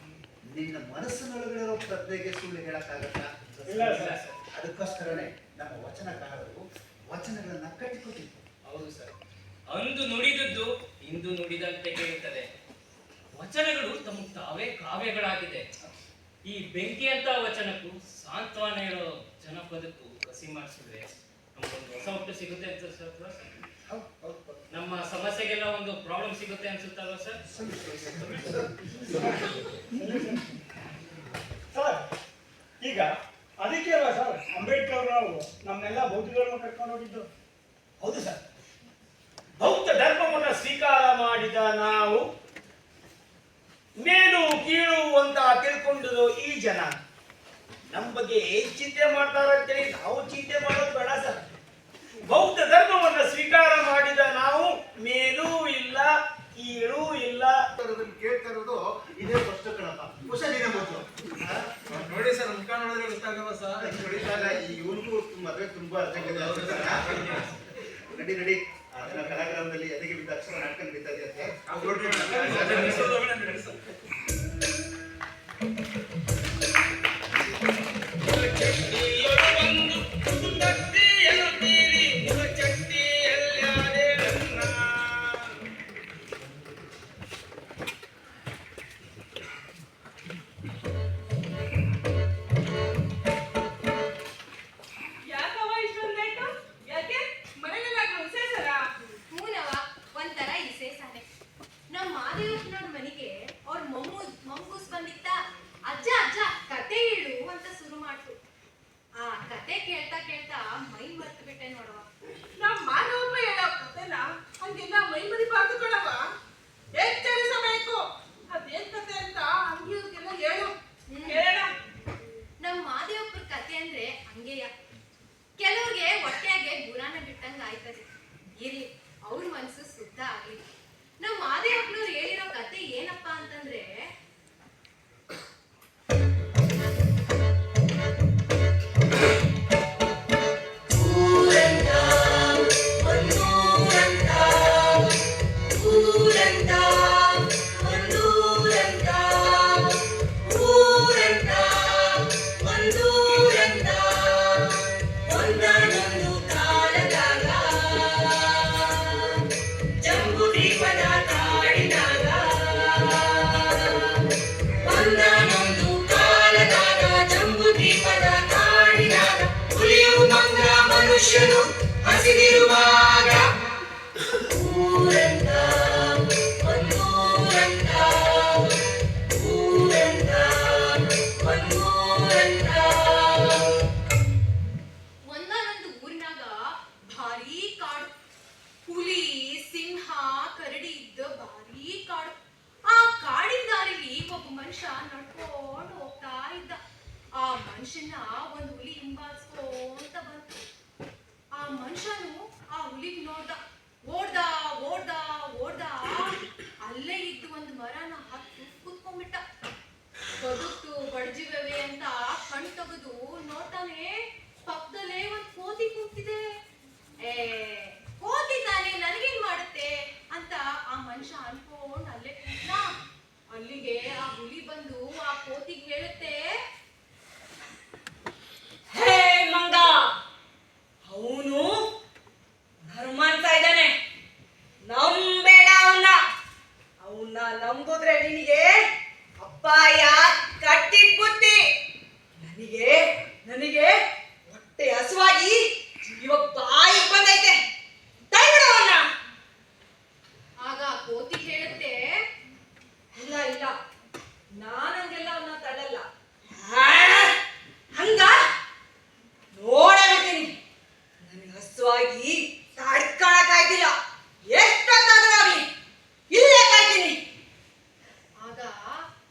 ನಿನ್ನ ಮನಸ್ಸಿನೊಳಗಿರೋ ಪ್ರಜ್ಞೆಗೆ ಸುಳ್ಳು ಹೇಳಕ್ಕಾಗತ್ತ? ಅದಕ್ಕೋಸ್ಕರನೇ ನಮ್ಮ ವಚನಕಾರರು ವಚನಗಳನ್ನ ಕಟ್ಟಿಕೊಟ್ಟಿದ್ರು. ಹೌದು ಸರ್, ಅಂದು ನುಡಿದದ್ದು ಇಂದು ನುಡಿದಂತೆ ಕೇಳುತ್ತದೆ. ವಚನಗಳು ತಮ್ಮ ತಾವೇ ಕಾವ್ಯಗಳಾಗಿದೆ. ಈ ಬೆಂಕಿ ಅಂತ ವಚನಕ್ಕೂ ಸಾಂತ್ವನ ಹೇಳೋ ಜನಪದಕ್ಕೂ ಕಸಿ ಮಾಡಿಸಿದ್ರೆ ನಮ್ಗೊಂದು ಹೊಸ ಹುಟ್ಟು ಸಿಗುತ್ತೆ ಅನ್ಸುತ್ತಲ್ವಾ ಸರ್? ನಮ್ಮ ಸಮಸ್ಯೆಗೆಲ್ಲ ಒಂದು ಪ್ರಾಬ್ಲಮ್ ಸಿಗುತ್ತೆ ಅನ್ಸುತ್ತಲ್ವಾ ಸರ್? ಸರ್, ಈಗ ಅದಕ್ಕೆ ಅಲ್ವಾ ಸರ್ ಅಂಬೇಡ್ಕರ್ ಅವರು ನಮ್ಮೆಲ್ಲ ಬೌದ್ಧಗಳನ್ನು ಕರ್ಕೊಂಡು ಹೋಗಿದ್ದು? ಹೌದು ಸರ್, ಬೌದ್ಧ ಧರ್ಮವನ್ನು ಸ್ವೀಕಾರ ಮಾಡಿದ ನಾವು ಮೇಲು ಕೀಳು ಅಂತ ತಿಳ್ಕೊಂಡಿರೋ ಈ ಜನ ನಮ್ಮ ಬಗ್ಗೆ ಚಿಂತೆ ಮಾಡ್ತಾರೆ ಅಂತೇಳಿ ನಾವು ಚಿಂತೆ ಮಾಡೋದು ಬೇಡ ಸರ್. ಬೌದ್ಧ ಧರ್ಮವನ್ನು ಸ್ವೀಕಾರ ಮಾಡಿದ ನಾವು ಮೇಲೂ ಇಲ್ಲ ಕೀಳು ಇಲ್ಲ. ಕೇಳ್ತಾ ಇರೋದು ಇದೇ ಫಸ್ಟ್ ಕಣಪ್ಪ. ಹುಷಾರಿದೆ ಮೊದಲು ನೋಡಿ ಸರ್, ಮುಖ ನೋಡಿದ್ರೆ ಗೊತ್ತಾಗಲ್ಲ ಸರ್. ನೋಡಿದಾಗ ಇವನಿಗೂ ಮದುವೆ ತುಂಬಾ ಅರ್ಜೆಂಟ್ ಇದೆ. ನಡಿ ನಡಿ, ಅದನ್ನ ಕಲಾಗ್ರಾಮದಲ್ಲಿ ಎದೆಗೆ ಬಿದ್ದ ಅಕ್ಷರ ನಾಟ್ಕೊಂಡು ಬಿದ್ದದೆ ಅಂತ ಯಾಕವ್ವ ಇಷ್ಟೊಂದು ಲೇಟು? ಯಾಕೆ ಮನೆಯಲ್ಲಾಗ್ಲೂ ವಿಶೇಷರಾ? ಹೂನವ, ಒಂಥರ ವಿಶೇಷನೇ. ನಮ್ಮ ಮಾದೇವಪ್ಪನವ್ರ ಮನೆಗೆ ಅವ್ರ ಮೊಮ್ಮಗೂಸ್ ಬಂದಿತ್ತ. ಅಜ್ಜ ಅಜ್ಜ ಕತೆ ಹೇಳು ಅಂತ ಶುರು ಮಾಡ್ತು. ಆ ಕತೆ ಕೇಳ್ತಾ ಕೇಳ್ತಾ ಮೈ ಮರ್ತು ಬಿಟ್ಟೆ ನೋಡವ. ನಮ್ಮ ಮಾನವಪ್ಪ ಹೇಳೋ ಕತೆನ ಹಂಗೆಲ್ಲ ಮೈ ಮರಿಬಾರ್ದು ಕಣವ. ಎಚ್ಚರಿಸಬೇಕು. ಅದೇನ್ ಕತೆ ಅಂತ ಅಂಗಿಯವ್ರಿಗೆಲ್ಲ ಹೇಳು, ಕೇಳೋಣ. ನಮ್ಮ ಮಾದೇವಪ್ಪರ ಕತೆ ಅಂದ್ರೆ ಹಂಗೆಯ. ಕೆಲವ್ರಿಗೆ ಹೊಟ್ಟೆಯಾಗೆ ಗುರಾನ ಬಿಟ್ಟಂಗ ಆಯ್ತದೆ. ಇರ್ಲಿ, ಅವ್ರ ಮನ್ಸು ಶುದ್ಧ ಆಗ್ಲಿ. ನಮ್ಮ ಮಾದೇವಪ್ಪನವ್ರು ಹೇಳಿರೋ ಕತೆ ಏನಪ್ಪಾ ಅಂತಂದ್ರೆ, ಒಂದಾನೊಂದು ಕಾಲದಾಗ ಜಂಬೂ ದ್ವೀಪದ ಕಾಡಿನಾಗ, ಒಂದಾನೊಂದು ಕಾಲದಾಗ ಜಂಬೂ ದ್ವೀಪದ ಕಾಡಿನಾಗ ಹುಲಿಯು ಮಂಗ ಮನುಷ್ಯನು ಹಸಿದಿರುವಾಗ ಊರಂತ ಒಂದೂರಂತ, ಊರಂತ ಒಂದೂರಂತ. ಒಂದಾನೊಂದು ಊರಿನಾಗ ಭಾರೀ ಕಾಡು. ಹುಲಿ, ಸಿಂಹ, ಕರಡಿ ಇದ್ದ ಭಾರೀ ಕಾಡು. ಆ ಕಾಡಿನ ದಾರಿಲಿ ಒಬ್ಬ ಮನುಷ್ಯ ನಡ್ಕೊಂಡು ಹೋಗ್ತಾ ಇದ್ದ. ಆ ಮನುಷ್ಯನ ಒಂದು ಹುಲಿ ಹಿಂಬಾಲಿಸ್ಕೊಂತ ಬಂತು. ಆ ಮನುಷ್ಯನು ಆ ಹುಲಿಗ್ ನೋಡ್ದ. ಓಡ್ದ ಓಡ್ದ ಓಡ್ದ ಅಲ್ಲೇ ಇದ್ದು ಒಂದು ಮರನ ಹತ್ತು ಕೂತ್ಕೊಂಡ್ಬಿಟ್ಟ. ಬದುಕ್ತು ಬಡ್ಜಿವೆ ಅಂತ ಕಣ್ ತೆಗೆದು ನೋಡ್ತಾನೆ, ಪಕ್ಕದಲ್ಲೇ ಒಂದ್ ಕೋತಿ ಕೂತಿದೆ. ಕೋತಿ ತಾನೆ, ನನಗೇನ್ ಮಾಡುತ್ತೆ ಅಂತ ಆ ಮನುಷ್ಯ ಅನ್ಕೊಂಡ್ ಅಲ್ಲೇ ಕೂತ್ನ. ಅಲ್ಲಿಗೆ ಆ ಹುಲಿ ಬಂದು ಆ ಕೋತಿಗೆ ಹೇಳುತ್ತೆ, ಹೇ ಮಂಗ, ಅವನು ಧರ್ಮ ಅಂತ ಇದ್ದಾನೆ, ನಂಬೇಡ ಅವನ್ನ ನಂಬುದ್ರೆ ನಿನಗೆ ಅಪಾಯ ಕಟ್ಟಿಟ್ ಬುತ್ತಿ. ನನಗೆ ಹೊಟ್ಟೆ ಹಸುವಾಗಿ ಜೀವ ಬಾಯಿಗೆ ಬಂದೈತೆ, ತೈಬಿಡು ಅವನ್ನ. ಆಗ ಆ ಕೋತಿ ಹೇಳುತ್ತೆ, ಇಲ್ಲ ಇಲ್ಲ, ನಾನಂಗೆಲ್ಲ ಅವನ್ನ ತಡಲ್ಲ. ಹಂಗ ನೋಡಬಿಡ್ತೀನಿ. ನನಗೆ ಹಸುವಾಗಿ ತಡ್ಕೊಳಕ್ಕಾಯ್ತಿಲ್ಲ, ಎಷ್ಟೊತ್ತಾದ್ರೂ ಆಗ್ಲಿ ಇಲ್ಲೇ ಕಾಯ್ತೀನಿ. ಆಗ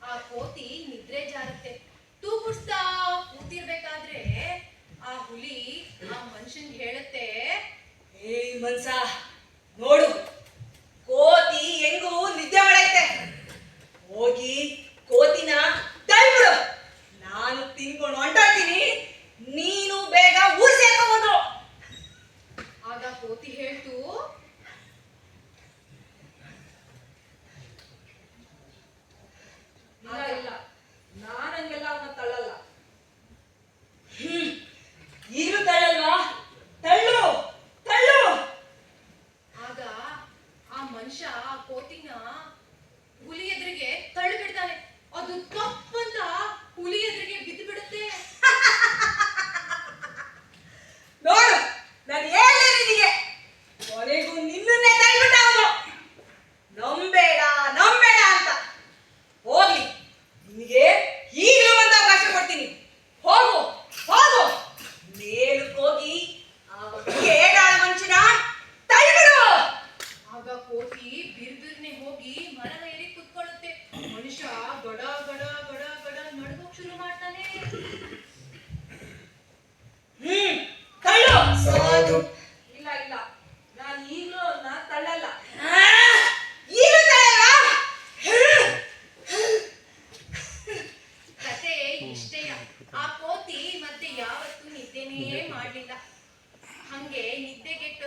ಆ ಕೋತಿ ನಿದ್ರೆ ಜಾರುತ್ತೆ. ತೂಗುಡ್ಸ್ತಾ ಕೂತಿರ್ಬೇಕಾದ್ರೆ ಆ ಹುಲಿ ಆ ಮನುಷ್ಯನ್ಗೆ ಹೇಳುತ್ತೆ, ಏಯ್ ಮನ್ಸ, ನೋಡು ಕೋತಿ ಹೆಂಗೂ ನಿದ್ದೆ ಮಾಡೈತೆ. ಹೋಗಿ ಕೋತಿನ ಕೋತಿ ಹೇಳ್ತು, ಇಲ್ಲ ಇಲ್ಲ, ನಾನಂಗೆಲ್ಲ ಅವನ್ನ ತಳ್ಳಲ್ಲ. ಈಗಲೂ ತಳ್ಳಲ್ವಾ? ತಳ್ಳು ತಳ್ಳು. ಆಗ ಆ ಮನುಷ್ಯ ಆ ಕೋತಿನ ಹುಲಿ ಎದುರಿಗೆ ತಳ್ಳಿ ಬಿಡ್ತಾನೆ. ಅದು ತಪ್ಪಂತ ಹುಲಿ ಎದುರಿಗೆ ಬಿದ್ದು ಬಿಡುತ್ತೆ. ನೋಡು, ನಾನು ಹೇಳಿದೆ ನಿನಗೆ, ಕೊನೆಗೂ ನಿನ್ನನ್ನೇ ತಳ್ಳಿಬಿಟ್ಟ ಅವನು. ನಂಬೇಡ ನಂಬೇಡ ಅಂತ. ಹೋಗ್ಲಿ, ನಿನಗೆ ಈಗಲೂ ಒಂದು ಅವಕಾಶ ಕೊಡ್ತೀನಿ. ಹೋಗು ಹೋಗು, ಮೇಲಕ್ಕೆ ಹೋಗಿ ಆ ಕೇಡಾಳ ಮನುಷ್ಯನ ತಳ್ಳಿಬಿಡು. ಆಗ ಕೋತಿ ಬಿರ್ಬಿರ್ನೆ ಹೋಗಿ ಮರದ ಏರಿ ಕುತ್ಕೊಳ್ಳುತ್ತೆ. ಮನುಷ್ಯ ಗಡ ಗಡ ಗಡ ಗಡ ನಡ್ಗೋಕ್ ಶುರು ಮಾಡ್ತಾನೆ. ತಳ್ಳು. ಸಾಧು ಇಲ್ಲ ಇಲ್ಲ, ನಾನು ಈಗಲೂ ಅವನ್ನ ತಳ್ಳಲ್ಲ. ಈಗಲೂ ತಳ್ಳಲ್ವಾ? ಕತೆ ಇಷ್ಟೇಯ. ಆ ಕೋತಿ ಮತ್ತೆ ಯಾವತ್ತೂ ನಿದ್ದೆನೇ ಮಾಡ್ಲಿಲ್ಲ. ಹಂಗೆ ನಿದ್ದೆಗೆಟ್ಟು